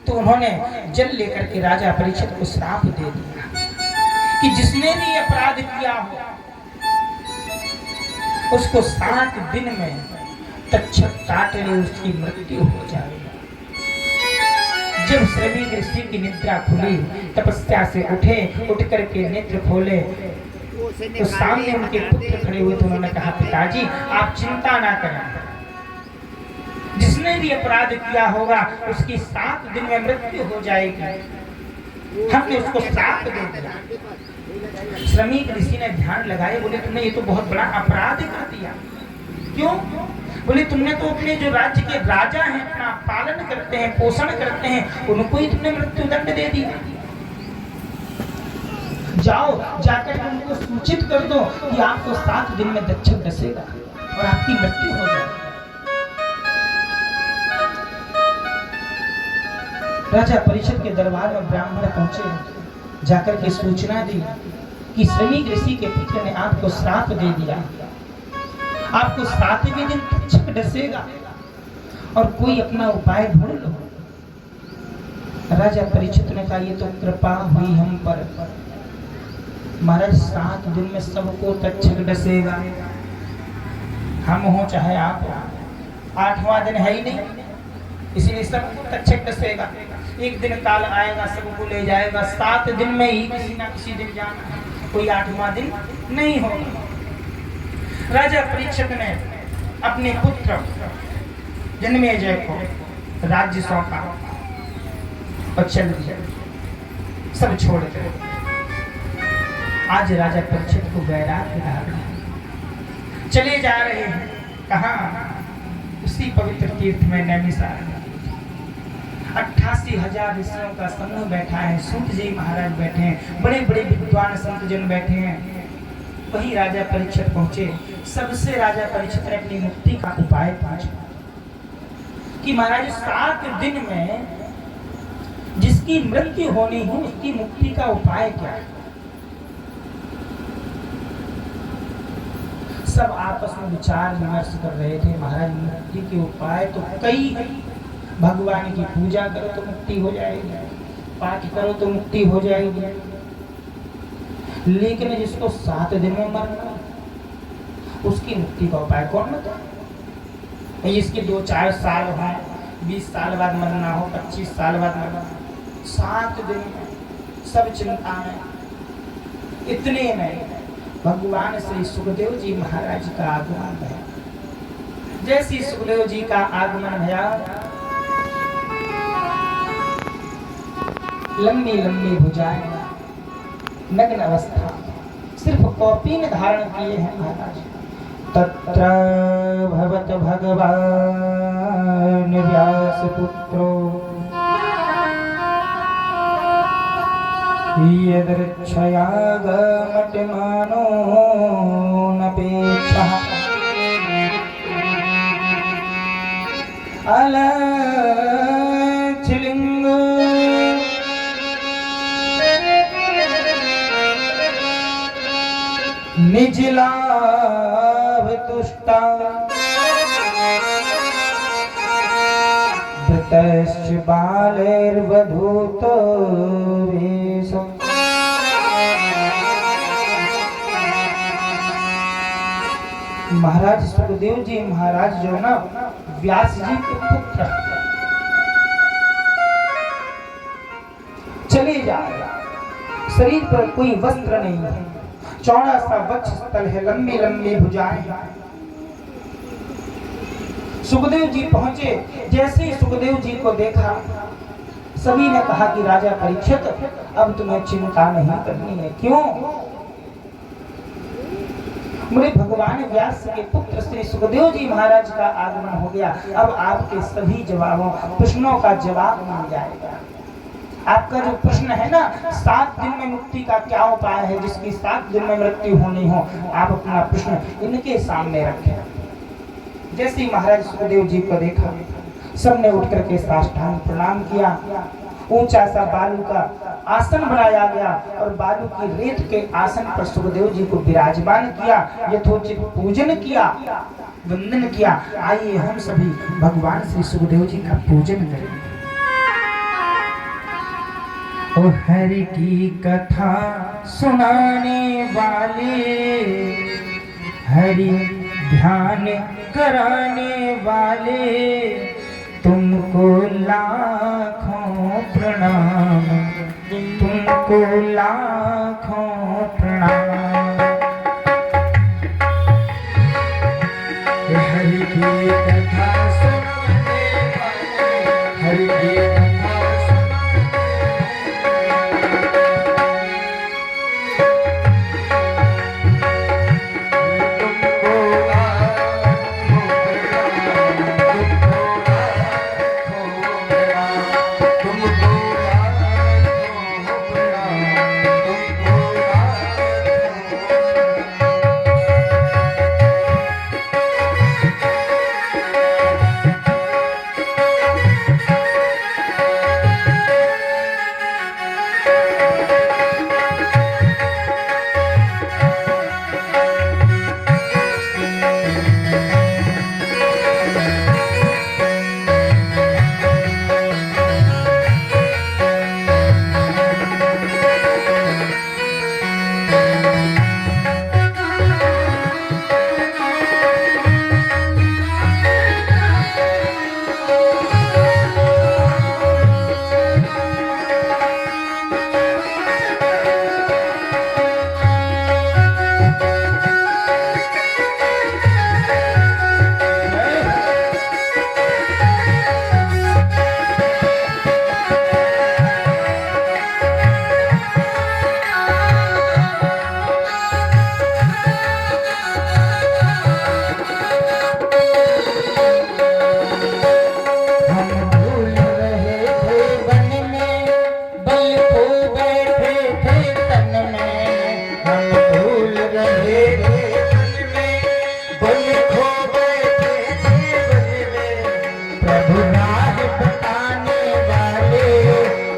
तो उन्होंने जल लेकर के राजा परीक्षित को श्राप दे दिया कि जिसने भी अपराध किया हो उसको 7 दिन में तक्षक काट ले, उसकी मृत्यु हो जाएगी। जब श्रमिक ऋषि की निद्रा खुली, तपस्या से उठे, उठ करके नेत्र खोले तो सामने उनके पुत्र खड़े हुए थे। उन्होंने कहा पिताजी आप चिंता ना करें, जिसने भी अपराध किया होगा उसकी 7 दिन में मृत्यु हो जाएगी, हमने उसको श्राप दे दिया। श्रमिक ऋषि ने ध्यान लगाए, बोले तुमने ये तो बहुत बड़ा अपराध कर दिया। क्यों? बोले तुमने तो अपने जो राज्य के राजा हैं, अपना पालन करते हैं, पोषण करते हैं, उनको ही तुमने मृत्यु दंड दे दिया। जाओ जाकर उनको सूचित कर दो कि आपको 7 दिन में दक्षक डसेगा और आपकी मृत्यु हो जाएगी। राजा परीक्षित के दरबार में ब्राह्मण पहुंचे, जाकर के सूचना दी कि श्रमिक ऋषि के पुत्र ने आपको श्राप दे दिया, आपको 7वें दिन दक्षक डसेगा और कोई अपना उपाय ढूंढ लो। राजा परीक्षित ने कहा ये तो कृपा हुई हम पर, महाराज 7 दिन में सबको तक्षक डसेगा, हम हो चाहे आप हो, 8वां दिन है ही नहीं, इसीलिए सबको तक्षक डसेगा। एक दिन काल आएगा सबको ले जाएगा, 7 दिन में ही किसी ना किसी दिन जाना, कोई 8वां दिन नहीं होगा। राजा परीक्षित ने अपने पुत्र जन्मेजय को राज्य सौंपा और चल दिया, सब छोड़ कर आज राजा परीक्षित को वैराग्य धार है। चले जा रहे हैं कहाँ? उसी पवित्र तीर्थ में नैमिषारण्य। 88,000 ऋषियों का समूह बैठा है, सूत जी महाराज बैठे हैं, बड़े बड़े विद्वान संत जन बैठे हैं। वही राजा परीक्षित पहुंचे। सबसे राजा परीक्षित ने अपनी मुक्ति का उपाय पूछा कि महाराज 7 दिन में जिसकी मृत्यु होनी हो उसकी मुक्ति का उपाय क्या है? सब आपस में विचार विमर्श कर रहे थे। महाराज मुक्ति के उपाय तो कई, भगवान की पूजा करो तो मुक्ति हो जाएगी, पाठ करो तो मुक्ति हो जाएगी, लेकिन जिसको 7 दिन में मरना उसकी मुक्ति का उपाय कौन बताए? इसके 2-4 साल हो, 20 साल बाद मरना हो, 25 साल बाद मरना, 7 दिन में सब चिंता में। इतने में भगवान श्री सुखदेव जी महाराज का आगमन भया। जैसे सुखदेव जी का आगमन भया, लंबी लंबी भुजाएं, नग्न अवस्था, सिर्फ कौपीन धारण किए हैं महाराज। तत्र भवत भगवान व्यास पुत्रो यदृच्छयागमट्मानो नपेक्षः अलच्छलिङ्गो निजलाभ तुष्टा धृतश्च बालैर्वधूतो वेशम्। महाराज सुखदेव जी महाराज जो ना व्यास जी के पुत्र चले जा रहे, शरीर पर कोई वस्त्र नहीं है, चौड़ा सा वक्ष स्थल है, लंबी लंबी भुजाएं। सुखदेव जी पहुंचे। जैसे ही सुखदेव जी को देखा, सभी ने कहा कि राजा परीक्षित अब तुम्हें चिंता नहीं करनी है। क्यों? मेरे भगवान व्यास के पुत्र श्री सुखदेव जी महाराज का आगमन हो गया। अब आपके सभी जवाबों प्रश्नों का जवाब मिल जाएगा। आपका जो प्रश्न है ना, 7 दिन में मुक्ति का क्या उपाय है, जिसकी 7 दिन में मृत्यु होनी हो, आप अपना प्रश्न इनके सामने रखें। जैसे ही महाराज सुखदेव जी को देखा, सबने उठ करके साष्टांग प्रणाम किया। ऊंचा सा बालू का आसन बनाया गया और बालू की रेत के आसन पर सुखदेव जी को विराजमान किया, यथोचित पूजन किया, वंदन किया। आइए हम सभी भगवान श्री सुखदेव जी का पूजन करें। ओ हरि की कथा सुनाने वाले, हरि ध्यान कराने वाले, तुमको लाखों प्रणाम, तुमको लाखों प्रणाम। हरि की कथा सुनाने वाले, हरि की तुमको प्रभु राह बताने वाले,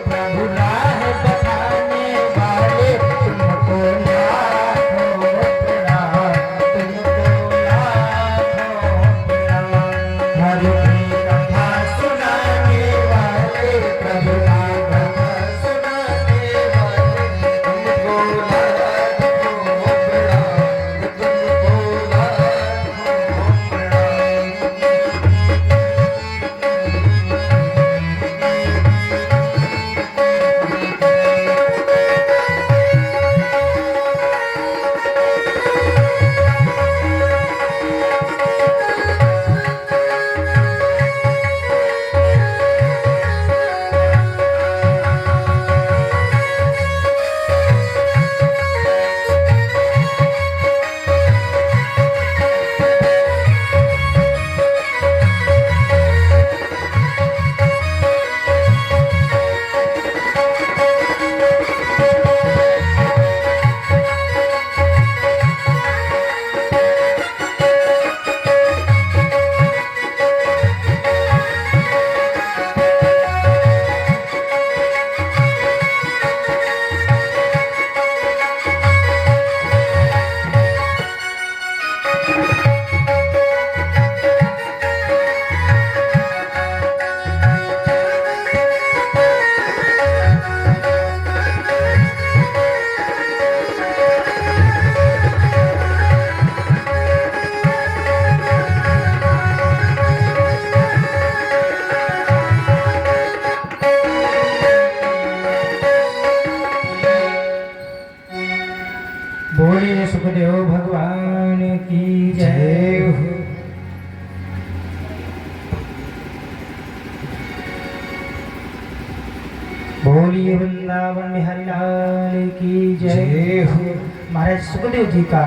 प्रभु राह बताने वाले, तुमको लाखों प्रणाम, तुमको लाखों प्रणाम। हरि की कथा सुनाने वाले, प्रभु की कथा सुनाने वाले, तुमको लाखों प्रणाम, तुमको लाखों प्रणाम। बोलिए सुखदेव भगवान की जय हो। बोलिए वृंदावन बिहारी लाल की जय हो। महाराज सुखदेव जी का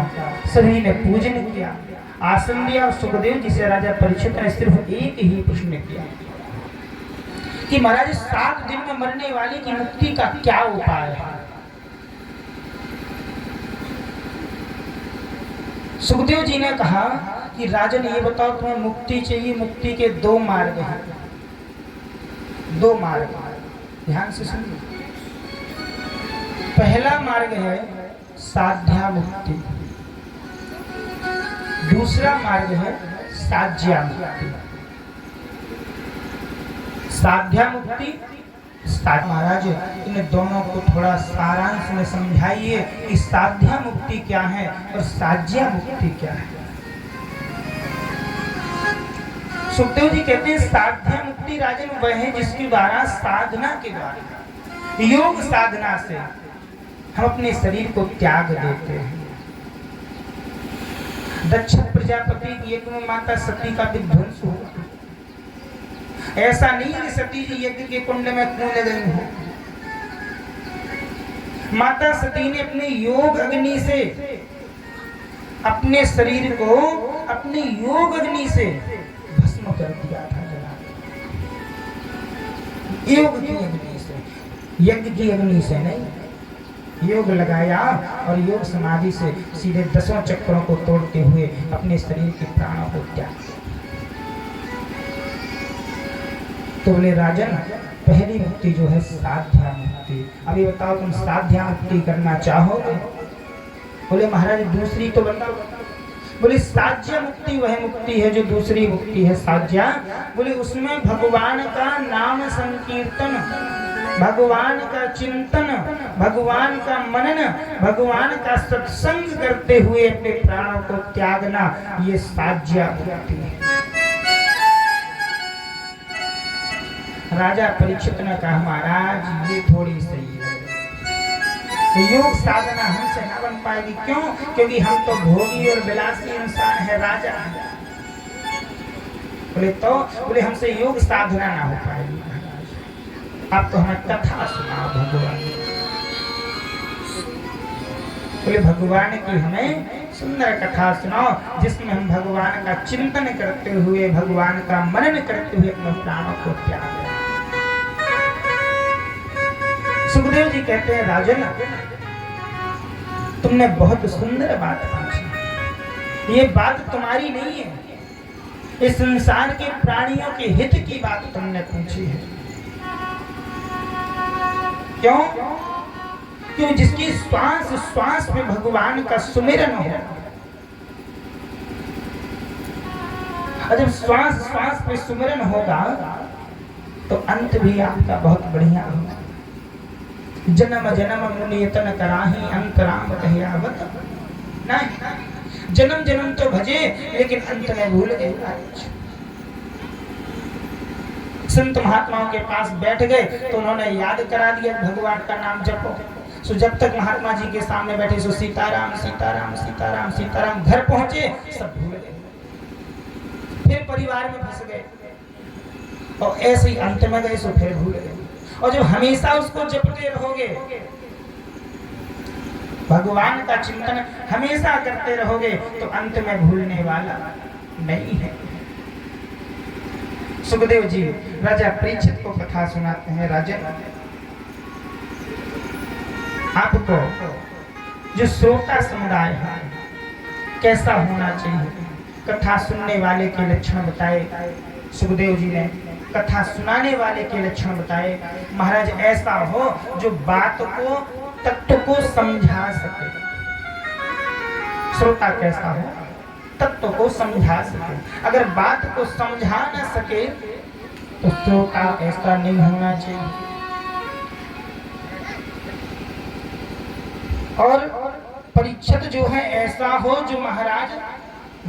सभी ने पूजन किया, आसन दिया और सुखदेव जी से राजा परीक्षित ने सिर्फ एक ही प्रश्न किया कि महाराज 7 दिन में मरने वाले की मुक्ति का क्या उपाय है। सुखदेव जी ने कहा कि राजन ये बताओ तुम्हें मुक्ति चाहिए, मुक्ति के 2 मार्ग हैं, 2 मार्ग। ध्यान से सुनिए। पहला मार्ग है साध्या मुक्ति, दूसरा मार्ग है साज्या मुक्ति। साध्या मुक्ति, महाराज इन दोनों को थोड़ा सारांश में समझाइए कि साध्या मुक्ति क्या है और साज्या मुक्ति क्या है। सुखदेव जी कहते हैं साध्या मुक्ति राजन वह है जिसके द्वारा साधना के द्वारा, योग साधना से हम अपने शरीर को त्याग देते हैं। दक्ष प्रजापति की यज्ञ में माता सती का विध्वंस हुआ। ऐसा नहीं कि सती जी यज्ञ के कुंड में कूद गई हो। माता सती ने अपने योग अग्नि से अपने शरीर को अपनी योग अग्नि से भस्म कर दिया था, योग की अग्नि से, यज्ञ की अग्नि से नहीं। योग लगाया और योग समाधि से सीधे 10 चक्रों को तोड़ते हुए अपने शरीर के प्राणों को त्याग दिया। तो बोले राजन पहली मुक्ति जो है साध्या मुक्ति। अभी बताओ तुम साध्या मुक्ति करना चाहोगे? बोले महाराज दूसरी तो बताओ। बोले साज्या मुक्ति वह मुक्ति है जो दूसरी मुक्ति है साज्या। बोले उसमें भगवान का नाम संकीर्तन, भगवान का चिंतन, भगवान का मनन, भगवान का सत्संग करते हुए अपने प्राणों को त्यागना, ये साज्या मुक्ति है। राजा परीक्षित ने कहा महाराज ये थोड़ी सही है, योग साधना हमसे न बन पाएगी। क्यों? क्योंकि हम तो भोगी और विलासी इंसान है, राजा है। बोले तो बोले हमसे योग साधना ना हो पाएगी। आप तो हमें कथा सुनाओ भगवान। बोले भगवान की हमें सुंदर कथा सुनाओ जिसमें हम भगवान का चिंतन करते हुए, भगवान का मनन करते हुए अपने प्राणों को त्याग दें। सुखदेव जी कहते हैं राजन तुमने बहुत सुंदर बात पूछी। ये बात तुम्हारी नहीं है, इस संसार के प्राणियों के हित की बात तुमने पूछी है। क्यों? क्यों? जिसकी श्वास श्वास में भगवान का सुमिरन हो, और जब श्वास श्वास पे सुमिरन होगा तो अंत भी आपका बहुत बढ़िया होगा। जन्म जन्म मुनियतन कराही अंत राम कहियावत नहीं। जन्म जन्म तो भजे लेकिन अंत में भूल गए। संत महात्माओं के पास बैठ गए तो उन्होंने याद करा दिया भगवान का नाम जपो। सो जब तक महात्मा जी के सामने बैठे सो सीताराम सीताराम सीताराम सीताराम, घर पहुंचे सब भूल गए, फिर परिवार में फंस गए और ऐसे ही अंत में गए सो फिर भूल गए। और जब हमेशा उसको जपते रहोगे, भगवान का चिंतन हमेशा करते रहोगे तो अंत में भूलने वाला नहीं है। सुखदेव जी राजा परीक्षित को कथा सुनाते हैं। राजा, आपको जो श्रोता समुदाय है कैसा होना चाहिए, कथा सुनने वाले के लक्षण बताए। सुखदेव जी ने कथा सुनाने वाले के लक्षण बताए। महाराज, ऐसा हो जो बात को तत्व को समझा सके। श्रोता कैसा हो? तत्व को समझा सके। अगर बात को समझा न सके तो श्रोता ऐसा नहीं होना चाहिए। और परीक्षित जो है ऐसा हो जो महाराज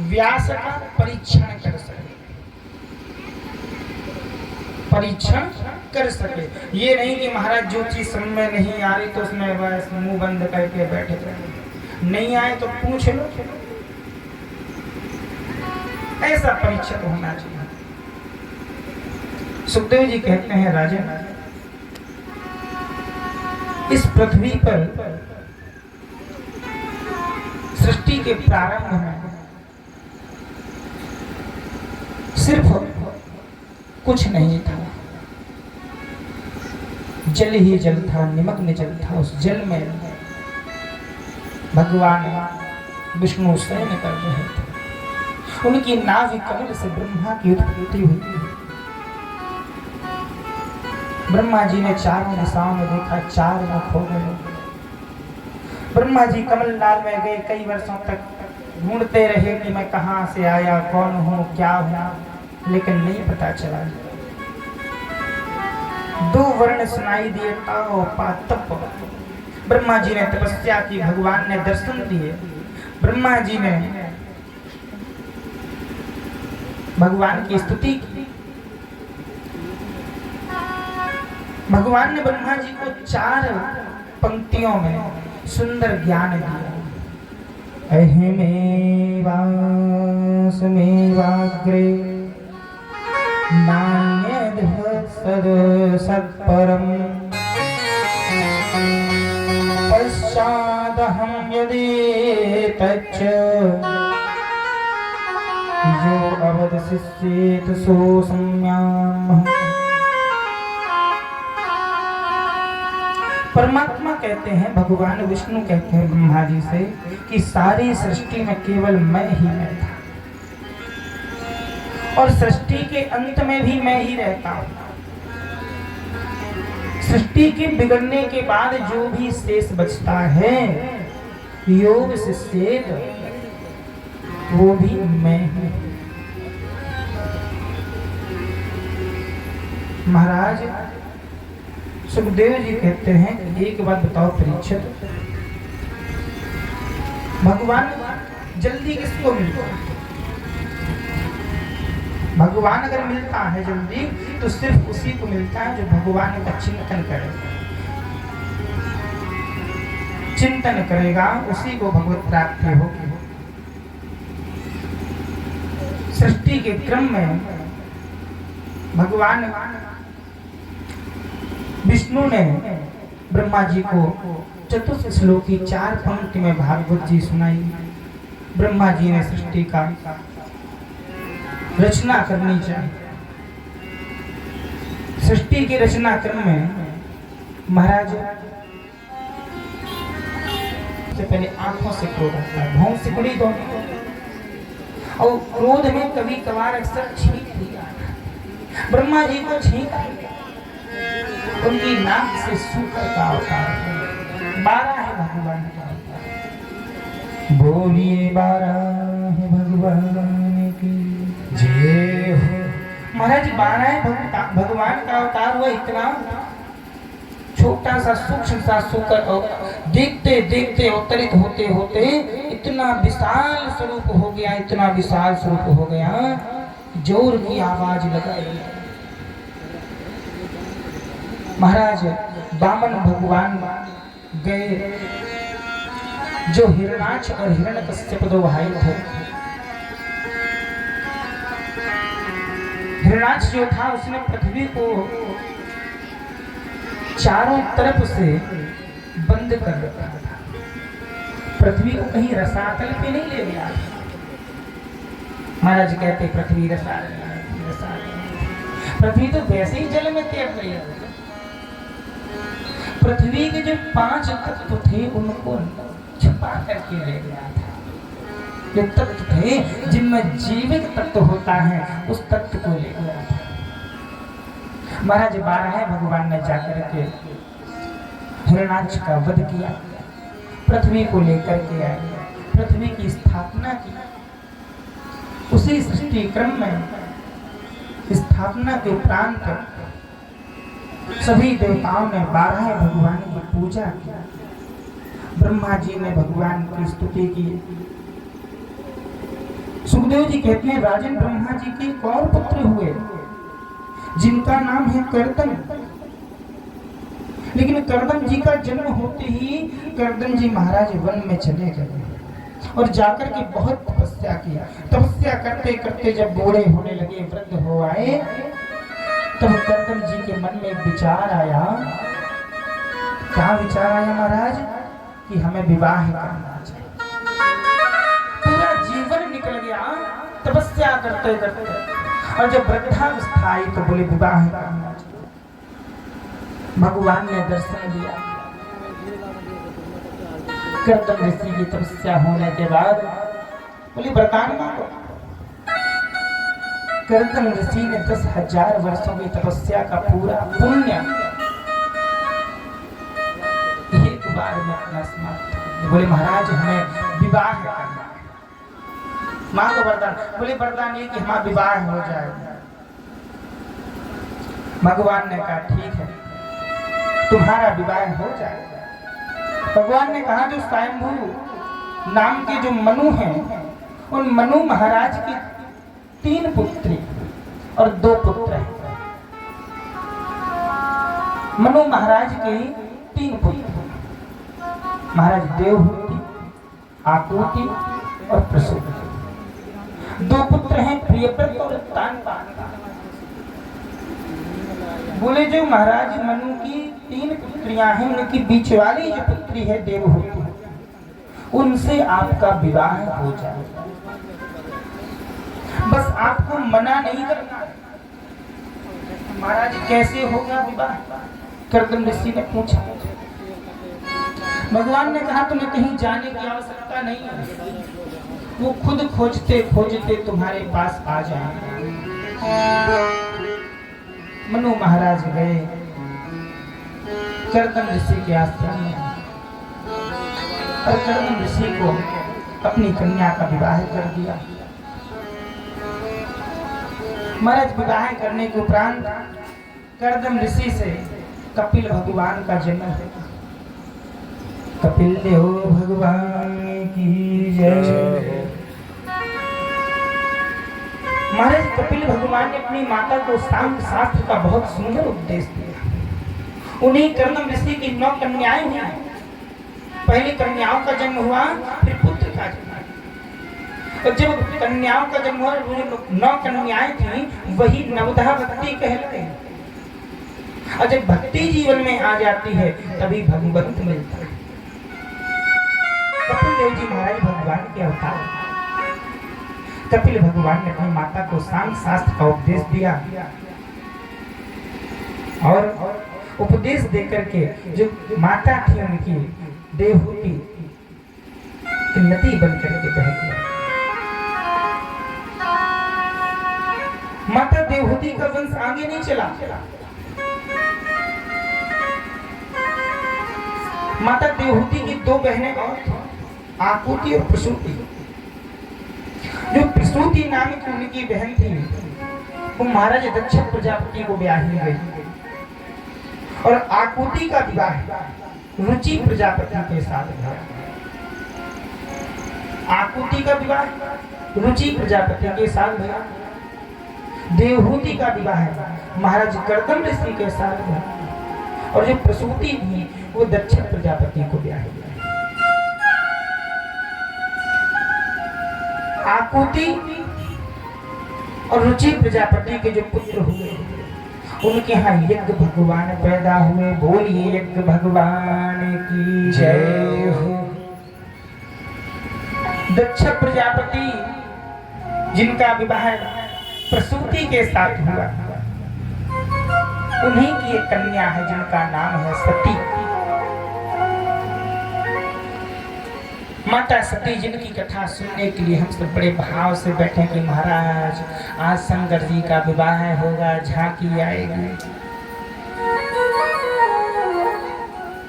व्यास का परीक्षण कर सके, परीक्षण कर सके। ये नहीं कि महाराज जो चीज समझ में नहीं आ रही तो उसमें बस मुंह बंद करके बैठे रहे, नहीं आए तो पूछ लो। ऐसा परीक्षित होना चाहिए। सुखदेव जी कहते हैं, राजन, इस पृथ्वी पर सृष्टि के प्रारंभ में सिर्फ कुछ नहीं था, जल ही जल था, निमग्न जल था। उस जल में भगवान विष्णु शयन कर रहे थे। उनकी नाभि कमल से ब्रह्मा की उत्पत्ति हुई। ब्रह्मा जी ने चारों दिशाओं में देखा, चार मुख हो गए। ब्रह्मा जी कमल लाल में गए, कई वर्षों तक ढूंढते रहे कि मैं कहां से आया, कौन हूं, क्या हूं, लेकिन नहीं पता चला। दो वर्ण सुनाई दिए, ताओ पा तप। ब्रह्मा जी ने तपस्या की, भगवान ने दर्शन दिए। ब्रह्मा जी ने भगवान की स्तुति की। भगवान ने ब्रह्मा जी को चार पंक्तियों में सुंदर ज्ञान दिया। अहमेवास्मेवाग्रे सत्परम पश्चादहं यदि तच्च जो अवदशिष्येत सो सम्याम। परमात्मा कहते हैं, भगवान विष्णु कहते हैं ब्रह्मा जी से कि सारी सृष्टि में केवल मैं ही मैं था और सृष्टि के अंत में भी मैं ही रहता हूं। सृष्टि के बिगड़ने के बाद जो भी शेष बचता है योग शिष्येत, वो भी मैं हूं। महाराज सुखदेव जी कहते हैं कि एक बात बताओ परीक्षित, भगवान जल्दी किसको मिलता है? भगवान अगर मिलता है जल्दी तो सिर्फ उसी को मिलता है जो भगवान का चिंतन करेगा। चिंतन करेगा उसी को भगवत प्राप्ति होगी। सृष्टि के क्रम में भगवान विष्णु ने ब्रह्मा जी को चतुर्थ श्लोकी 4 पंक्ति में भागवत जी सुनाई। ब्रह्मा जी ने सृष्टि का रचना करनी चाहिए। सृष्टि की रचना क्रम में महाराज से पहले आंखों से क्रोध आता है, भौं सिकुड़ी दोनों, और क्रोध में कभी कभार अक्सर छींक भी आता। ब्रह्मा जी को छींक उनकी नाक से सूकर का अवतार है। 12 है भगवान का अवतार। बोलिए 12 है भगवान की जय हो। महाराज 12 है भगवान का अवतार हुआ। इतना छोटा सा सूक्ष्म सा सूकर देखते देखते अवतरित होते होते इतना विशाल स्वरूप हो गया, इतना विशाल स्वरूप हो गया, जोर की आवाज लगाई। महाराज वामन भगवान गए, जो हिरणाक्ष और हिरण्यकश्यप 2 भाई थे। हिरणाक्ष जो था उसने पृथ्वी को चारों तरफ से बंद कर रखा था। पृथ्वी को कहीं रसातल पे नहीं ले गया। महाराज कहते पृथ्वी रसातल, पृथ्वी तो वैसे ही जल में तैर रही है। पृथ्वी के जो 5 तत्व थे उनको छुपा करके ले गया था। जो तत्व थे जिनमें जीवित तत्व होता है उस तत्व को ले गया था। महाराज 12 भगवान ने जाकर के हिरणाक्ष का वध किया, पृथ्वी को लेकर के आए, पृथ्वी की स्थापना की। उसी सृष्टि क्रम में स्थापना के उपरांत सभी देवताओं ने 12 भगवान की पूजा की। ब्रह्मा जी ने भगवान की स्तुति की। सुखदेव जी कहते हैं राजन ब्रह्मा जी के एक और पुत्र हुए जिनका नाम है कर्दम। लेकिन कर्दम जी का जन्म होते ही कर्दम जी महाराज वन में चले गए और जाकर के बहुत तपस्या किया। तपस्या करते करते जब बूढ़े होने लगे, वृद्ध हो आए, तब कर्दम जी के मन में एक विचार आया। क्या विचार आया महाराज? कि हमें विवाह करना चाहिए। पूरा जीवन निकल गया तपस्या करते करते, और जब वृद्धावस्था आई तो बोले विवाह करना चाहिए। भगवान ने दर्शन दिया। कर्दम ऋषि की तपस्या होने के बाद बोले वरदान मांगो। कर्दम ऋषि ने 10,000 वर्षों की तपस्या का पूरा पुण्य एक बार में अपना समाप्त। बोले महाराज हमें विवाह करना, मांगो वरदान। बोले वरदान ये कि हमारा विवाह हो जाएगा। भगवान ने कहा ठीक है, तुम्हारा विवाह हो जाएगा। भगवान ने कहा जो स्वयंभू नाम के जो मनु हैं, उन मनु महाराज की 3 पुत्री और 2 पुत्र हैं। मनु महाराज के 3 पुत्र, महाराज देवहूति, आकृति और प्रसूति। 2 पुत्र हैं प्रियव्रत और तानपान। बोले जो महाराज मनु की 3 पुत्रियां हैं, उनकी बीच वाली जो पुत्री है देवहूति, उनसे आपका विवाह हो जाएगा। बस आपको मना नहीं करना। महाराज कैसे होगा विवाह? कर्दम ऋषि ने पूछा। भगवान ने कहा तुम्हें कहीं जाने की आवश्यकता नहीं है, वो खुद खोजते खोजते तुम्हारे पास आ जाएंगे। मनु महाराज गए कर्दम ऋषि के आश्रम में और कर्दम ऋषि को अपनी कन्या का विवाह कर दिया। महाराज विवाह करने के उपरांत कर्दम ऋषि से कपिल भगवान का जन्म हुआ। कपिल देव भगवान की जय। महाराज कपिल भगवान ने अपनी माता को सांख्य शास्त्र का बहुत सुंदर उपदेश दिया। उन्हीं कर्दम ऋषि की 9 कन्याएं हुई। पहले कन्याओं का जन्म हुआ, फिर पुत्र का जन्म। और जब कन्याओं का जन्म हुआ, 9 कन्याएं थी, वही नवधा भक्ति कहलाते हैं। और जब भक्ति जीवन में आ जाती है तभी भगवंत मिलता है। कपिल देव जी महाराज भगवान के अवतार। कपिल भगवान ने अपनी माता को सांख्य शास्त्र का उपदेश दिया और उपदेश देकर के जो माता थी उनकी देवहूति नदी बन करके बह गई। देवहूति का वंश आगे नहीं चला। माता देवहूति की दो बहनें और थी, आकुति और प्रसूति। जो प्रसूति नाम की उनकी बहन थी वो महाराज दक्ष प्रजापति को ब्याही गई और आकुति का विवाह रुचि प्रजापति के साथ हुआ। आकुति का विवाह रुचि प्रजापति के साथ हुआ। देवहूति का विवाह महाराज कर्दम ऋषि के साथ हुआ और जो प्रसूति थी वो दक्ष प्रजापति को ब्याही गई। आकुति और रुचि प्रजापति के जो पुत्र हुए उनके यहाँ यज्ञ भगवान पैदा हुए। बोलिए यज्ञ भगवान की जय हो। दक्ष प्रजापति जिनका विवाह प्रसूति के साथ हुआ, उन्हीं की एक कन्या है जिनका नाम है सती। माता सती जिनकी कथा सुनने के लिए हम सब बड़े भाव से बैठे कि महाराज आज शंकर जी का विवाह होगा, झांकी आएगी।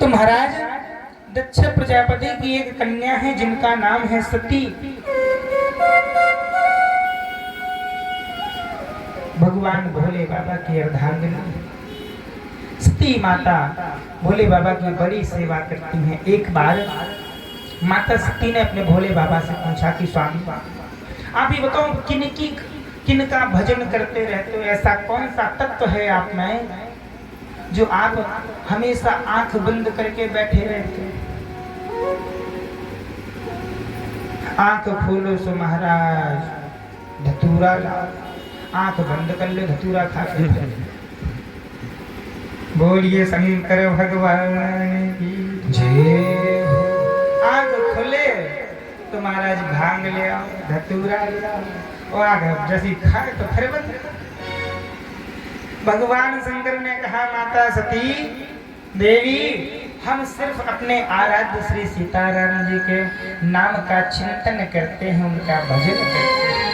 तो महाराज दक्ष प्रजापति की एक कन्या है जिनका नाम है सती। भगवान भोले बाबा की अर्धांगिनी सती माता भोले बाबा की बड़ी सेवा करती हैं। एक बार माता सती ने अपने भोले बाबा से पूछा कि स्वामी आप ही बताओ किनका भजन करते रहते हो, ऐसा कौन सा तत्व है आप में जो आप हमेशा आंख बंद करके बैठे रहते हो। आंख खोलो सो महाराज धतूरा लाओ, आंख बंद कर लो धतूरा खा के। बोलिए शंकर भगवान की जय। आंख खुले तो महाराज भांग ले आओ, धतूरा ले आओ और आग जैसी खाए तो फिर बंद। भगवान शंकर ने कहा माता सती देवी हम सिर्फ अपने आराध्य श्री सीताराम जी के नाम का चिंतन करते हैं, उनका भजन करते हैं।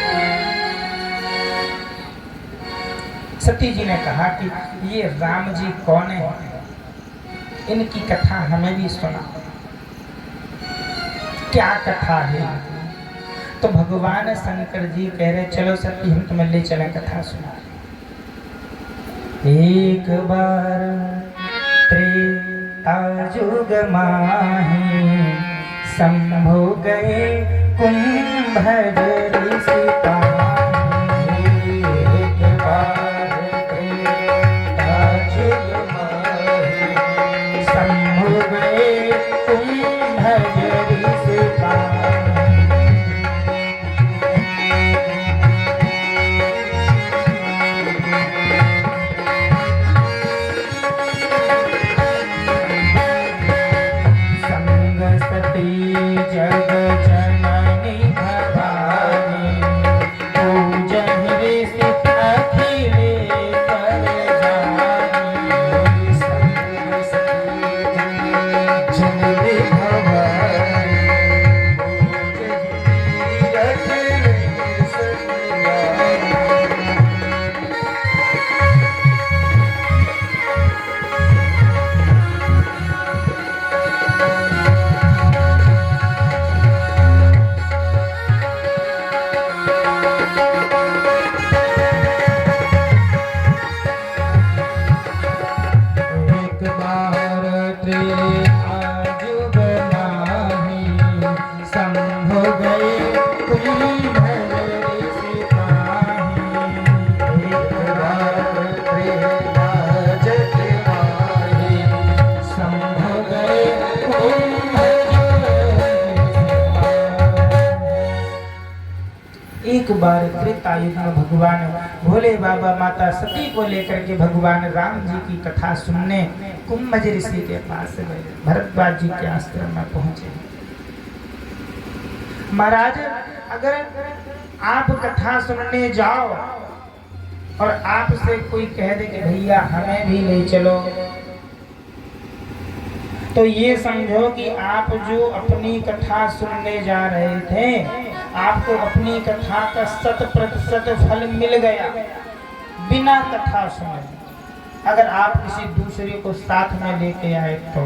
सती जी ने कहा कि ये राम जी कौन है, इनकी कथा हमें भी सुना। क्या कथा है? तो भगवान शंकर जी कह रहे चलो सती हम तुम्हें ले चलें कथा सुना। एक बार त्रेता युग माही शंभु गए कुंभर ऋषि। एक बार त्रेता युग में भगवान भोले बाबा माता सती को लेकर के भगवान राम जी की कथा सुनने कुंभज ऋषि के पास गए। भरद्वाज जी के आश्रम में पहुंचे। महाराज अगर आप कथा सुनने जाओ और आपसे कोई कह दे कि भैया हमें भी ले चलो, तो ये समझो कि आप जो अपनी कथा सुनने जा रहे थे आपको अपनी कथा का 100% फल मिल गया। बिना कथा सुने अगर आप किसी दूसरे को साथ में लेके आए तो,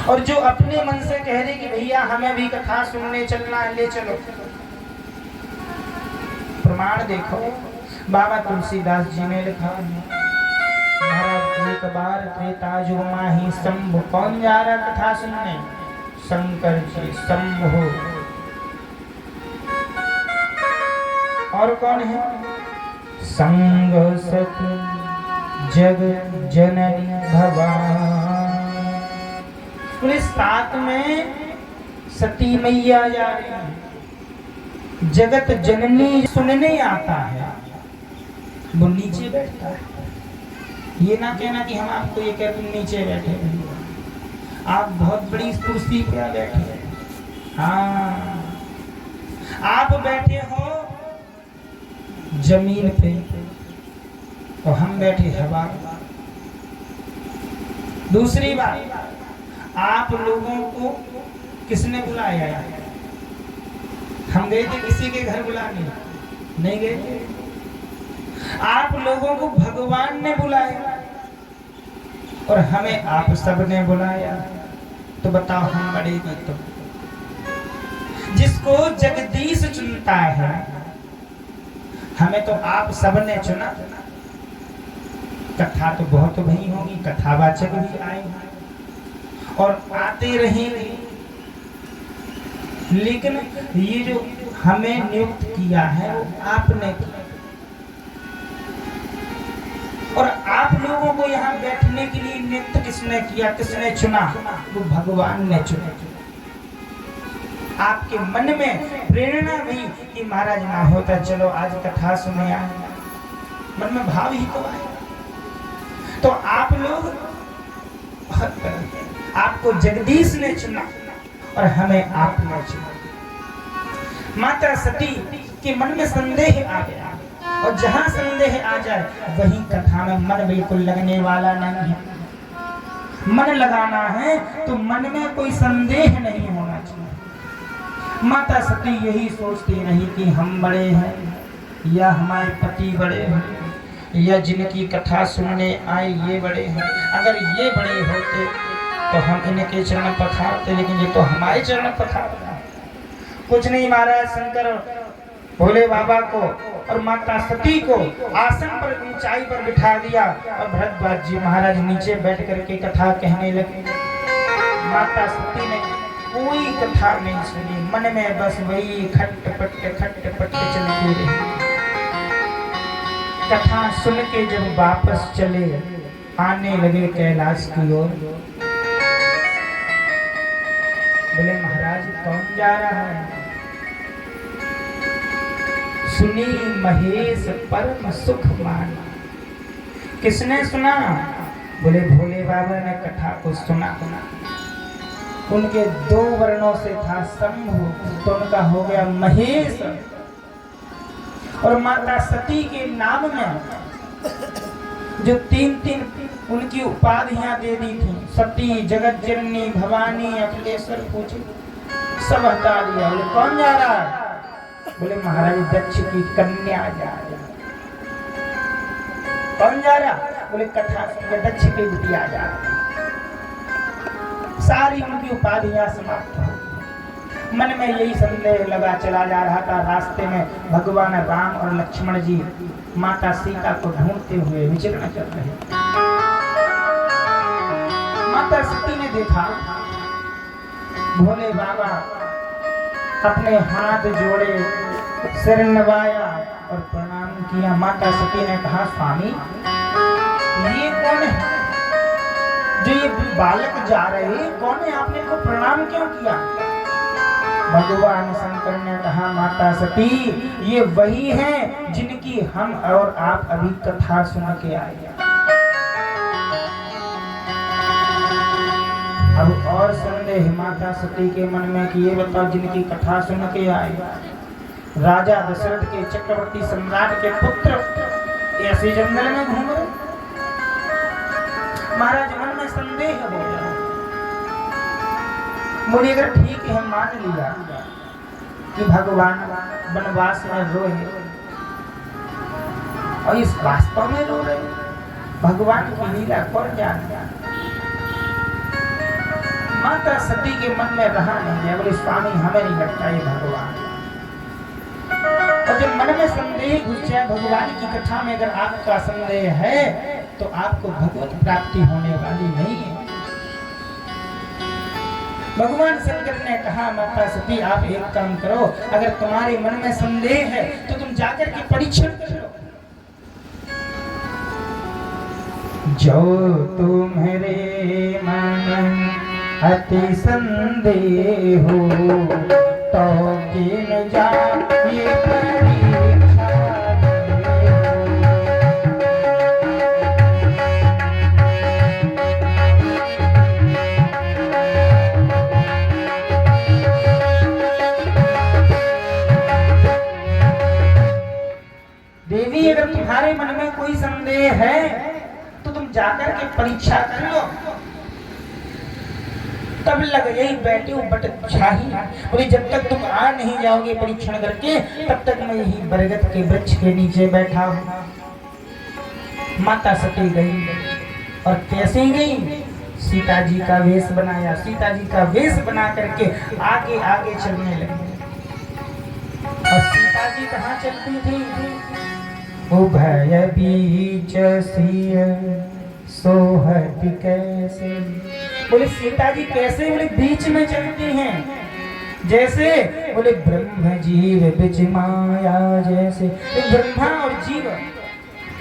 और जो अपने मन से कह रहे कि भैया हमें भी कथा सुनने चलना है, ले चलो। प्रमाण देखो, बाबा तुलसीदास जी ने लिखा है, महाराज एक बार त्रेता युग माही शंभु, कौन जा रहा कथा सुनने? शंकर जी शंभु। और कौन है? संग सत जग जननी भवानी। पूरे साथ में सती मैया जा रही है। जगत जननी सुनने आता है, वो नीचे बैठता है। ये ना कहना कि हम आपको ये कहते तुम नीचे बैठे, आप बहुत बड़ी कुर्सी पे बैठे। हाँ, आप बैठे हो जमीन पे और हम बैठे हवा। दूसरी बात, आप लोगों को किसने बुलाया? हम गए थे किसी के घर बुलाने? नहीं गए थे। आप लोगों को भगवान ने बुलाया और हमें आप सब ने बुलाया। तो बताओ हम बड़े की तो? जिसको जगदीश चुनता है, हमें तो आप सब ने चुना। कथा तो बहुत भई होगी, कथावाचक भी आए और आते रहेंगे, लेकिन ये जो हमें नियुक्त किया है वो आपने किया। और आप लोगों को यहाँ बैठने के लिए नियुक्त किसने किया, किसने चुना? वो भगवान ने चुना। आपके मन में प्रेरणा नहीं कि महाराज ना होता चलो आज कथा सुने आए, मन में भाव ही तो आए। तो आप लोग, आपको जगदीश ने चुना और हमें आपने चुना। माता सती के मन में संदेह आ गया, और जहां संदेह आ जाए वहीं कथा में मन बिल्कुल लगने वाला नहीं है। मन लगाना है तो मन में कोई संदेह नहीं होना चाहिए। माता सती यही सोचती रही कि हम बड़े हैं या हमारे पति बड़े हैं या जिनकी कथा सुनने आए ये बड़े हैं। अगर ये बड़े होते तो हम इनके चरण पखारते, लेकिन ये तो हमारे चरण पखारते। कुछ नहीं, महाराज शंकर भोले बाबा को और माता सती को आसन पर ऊंचाई पर बिठा दिया और भरद्वाज जी महाराज नीचे बैठ करके कथा कहने लगे। माता सती ने कोई कथा नहीं सुनी, मन में बस वही खटपट चलती रही। कथा सुन के जब वापस चले आने लगे कैलाश की ओर, बोले महाराज कौन जा रहा है? सुनी महेश परम सुख माना। किसने सुना? बोले भोले बाबा ने कथा को सुना। उनके दो वर्णों से था शंभु, तो उनका हो गया महेश। और माता सती के नाम में जो तीन उनकी उपाधियां दे दी थी, सती, जगत जननी, भवानी, अखिलेश्वर, पूछी, सब हटा दिया। बोले कौन जा रहा है? बोले महाराज दक्ष की कन्या जा रही। कौन जा रहा? बोले कथा सुन के दक्ष की बिटिया जा रही। सारी उनकी उपाधियां समाप्त हो। मन में यही संदेह लगा चला जा रहा था। रास्ते में भगवान राम और लक्ष्मण जी माता सीता को ढूंढते हुए विचरण कर रहे। माता सती ने देखा भोले बाबा अपने हाथ जोड़े, सिर नवाया और प्रणाम किया। माता सती ने कहा स्वामी ये कौन है जो ये बालक जा रहे, कौन है? आपने इनको प्रणाम क्यों किया? भगवान शंकर ने कहा माता सती ये वही हैं जिनकी हम और आप अभी कथा सुन के आए। अब और संदेह माता सती के मन में कि ये बताओ जिनकी कथा सुन के आए, राजा दशरथ के चक्रवर्ती सम्राट के पुत्र ऐसे जंगल में घूम रहे। महाराज मन में संदेह हो गया। बोले अगर ठीक है मान लिया कि भगवान वनवास में रोए और इस वास्तव में रो रहे, भगवान की लीला कौन जानता। माता सती के मन में रहा नहीं है, बोले स्वामी हमें नहीं लगता ये भगवान। और जब मन में संदेह घुस जाए भगवान की कथा में, अगर आपका संदेह है तो आपको भगवत प्राप्ति होने वाली नहीं है। भगवान शंकर ने कहा माता सती आप एक काम करो, अगर तुम्हारे मन में संदेह है तो तुम जाकर के परीक्षण कर लो। जो तुम्हारे मन अति संदेह हो तो किन जा ये परीक्षा देवी। अगर तुम्हारे मन में कोई संदेह है तो तुम जाकर के परीक्षा कर लो। तब लग यही बैठे हो बट छाही, बोले जब तक तुम आ नहीं जाओगे परीक्षण करके तब तक मैं यही बरगद के वृक्ष के नीचे बैठा हूँ। माता सती गई और कैसे गई, सीता जी का वेश बनाया, सीता जी का वेश बना करके आगे आगे चलने लगी। और सीता जी कहाँ चलती थी, उभय बीच सिय सोहत कैसे। बोले सीता जी कैसे, बोले बीच में चलती हैं, जैसे बोले ब्रह्म जीव बिच माया जैसे। ब्रह्मा और जीव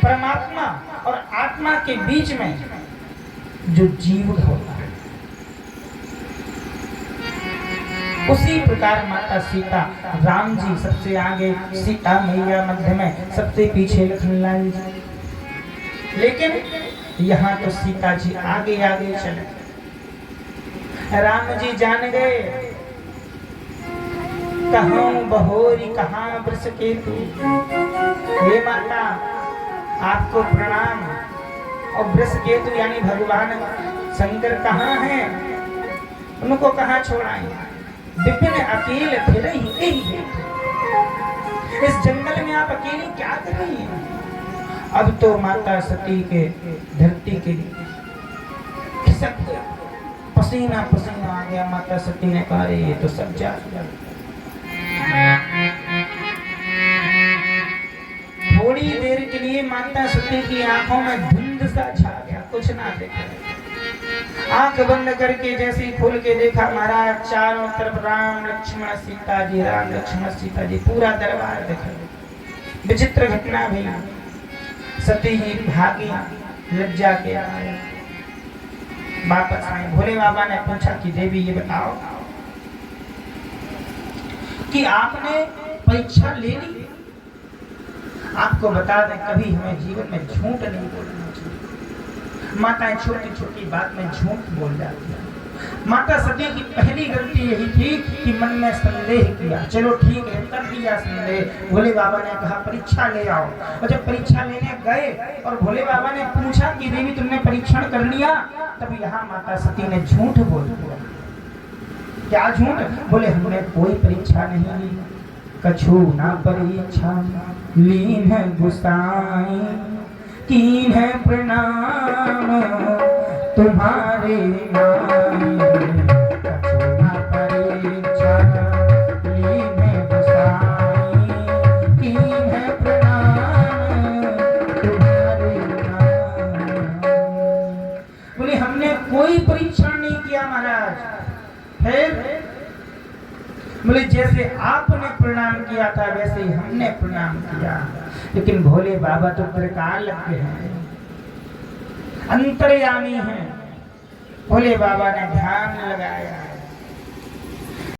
परमात्मा और आत्मा के बीच में जो जीव होता है, उसी प्रकार माता सीता, राम जी सबसे आगे, सीता मैया मध्य में, सबसे पीछे लखनलाल जी। लेकिन यहाँ तो सीता जी आगे आगे चले। राम जी जान गए कहाँ बहोरी कहाँ वृष केतु। हे माता आपको प्रणाम। और वृष केतु यानी भगवान शंकर कहाँ हैं, उनको कहाँ छोड़ाएं। विपिन अकेले फिर ही इस जंगल में आप अकेले क्या कर रही हैं। अब तो माता सती के धरती के खिसक पसीना पसीना आ गया। माता सती ने कहा ये तो सब जा। थोड़ी देर के लिए माता सती की आंखों में धुंध सा छा गया, कुछ ना देखा। आंख बंद करके जैसे ही खोल के देखा, महाराज चारों तरफ राम लक्ष्मण सीता जी, राम लक्ष्मण सीता जी, पूरा दरबार देखा। विचित्र घटना भी। सती ही भागी, लज्जा के आए, वापस आए। भोले बाबा ने पूछा कि देवी ये बताओ कि आपने परीक्षा ले ली। आपको बता दें कभी हमें जीवन में झूठ नहीं बोलना चाहिए। माताएं छोटी छोटी बात में झूठ बोल जाती हैं। माता सती की पहली गलती यही थी कि मन में संदेह किया। चलो ठीक है, कर दिया संदेह। भोले बाबा ने कहा परीक्षा ले आओ। और जब परीक्षा लेने गए और भोले बाबा ने पूछा कि देवी तुमने परीक्षण कर लिया, तब यहाँ माता सती ने झूठ बोल दिया। क्या झूठ? बोले हमने कोई परीक्षा नहीं ली। कछु ना परीक्षा लीन है गुसाई, कीन है प्रणाम तुम्हारे नाम। कछु ना परीक्षा लीन है गुसाई, कीन है प्रणाम तुम्हारे नाम। बोले हमने कोई परीक्षण नहीं किया महाराज। फिर बोले जैसे आपने प्रणाम किया था वैसे ही हमने प्रणाम किया। लेकिन भोले बाबा तो त्रिकाल लगते हैं, अंतर्यामी हैं। भोले बाबा ने ध्यान लगाया,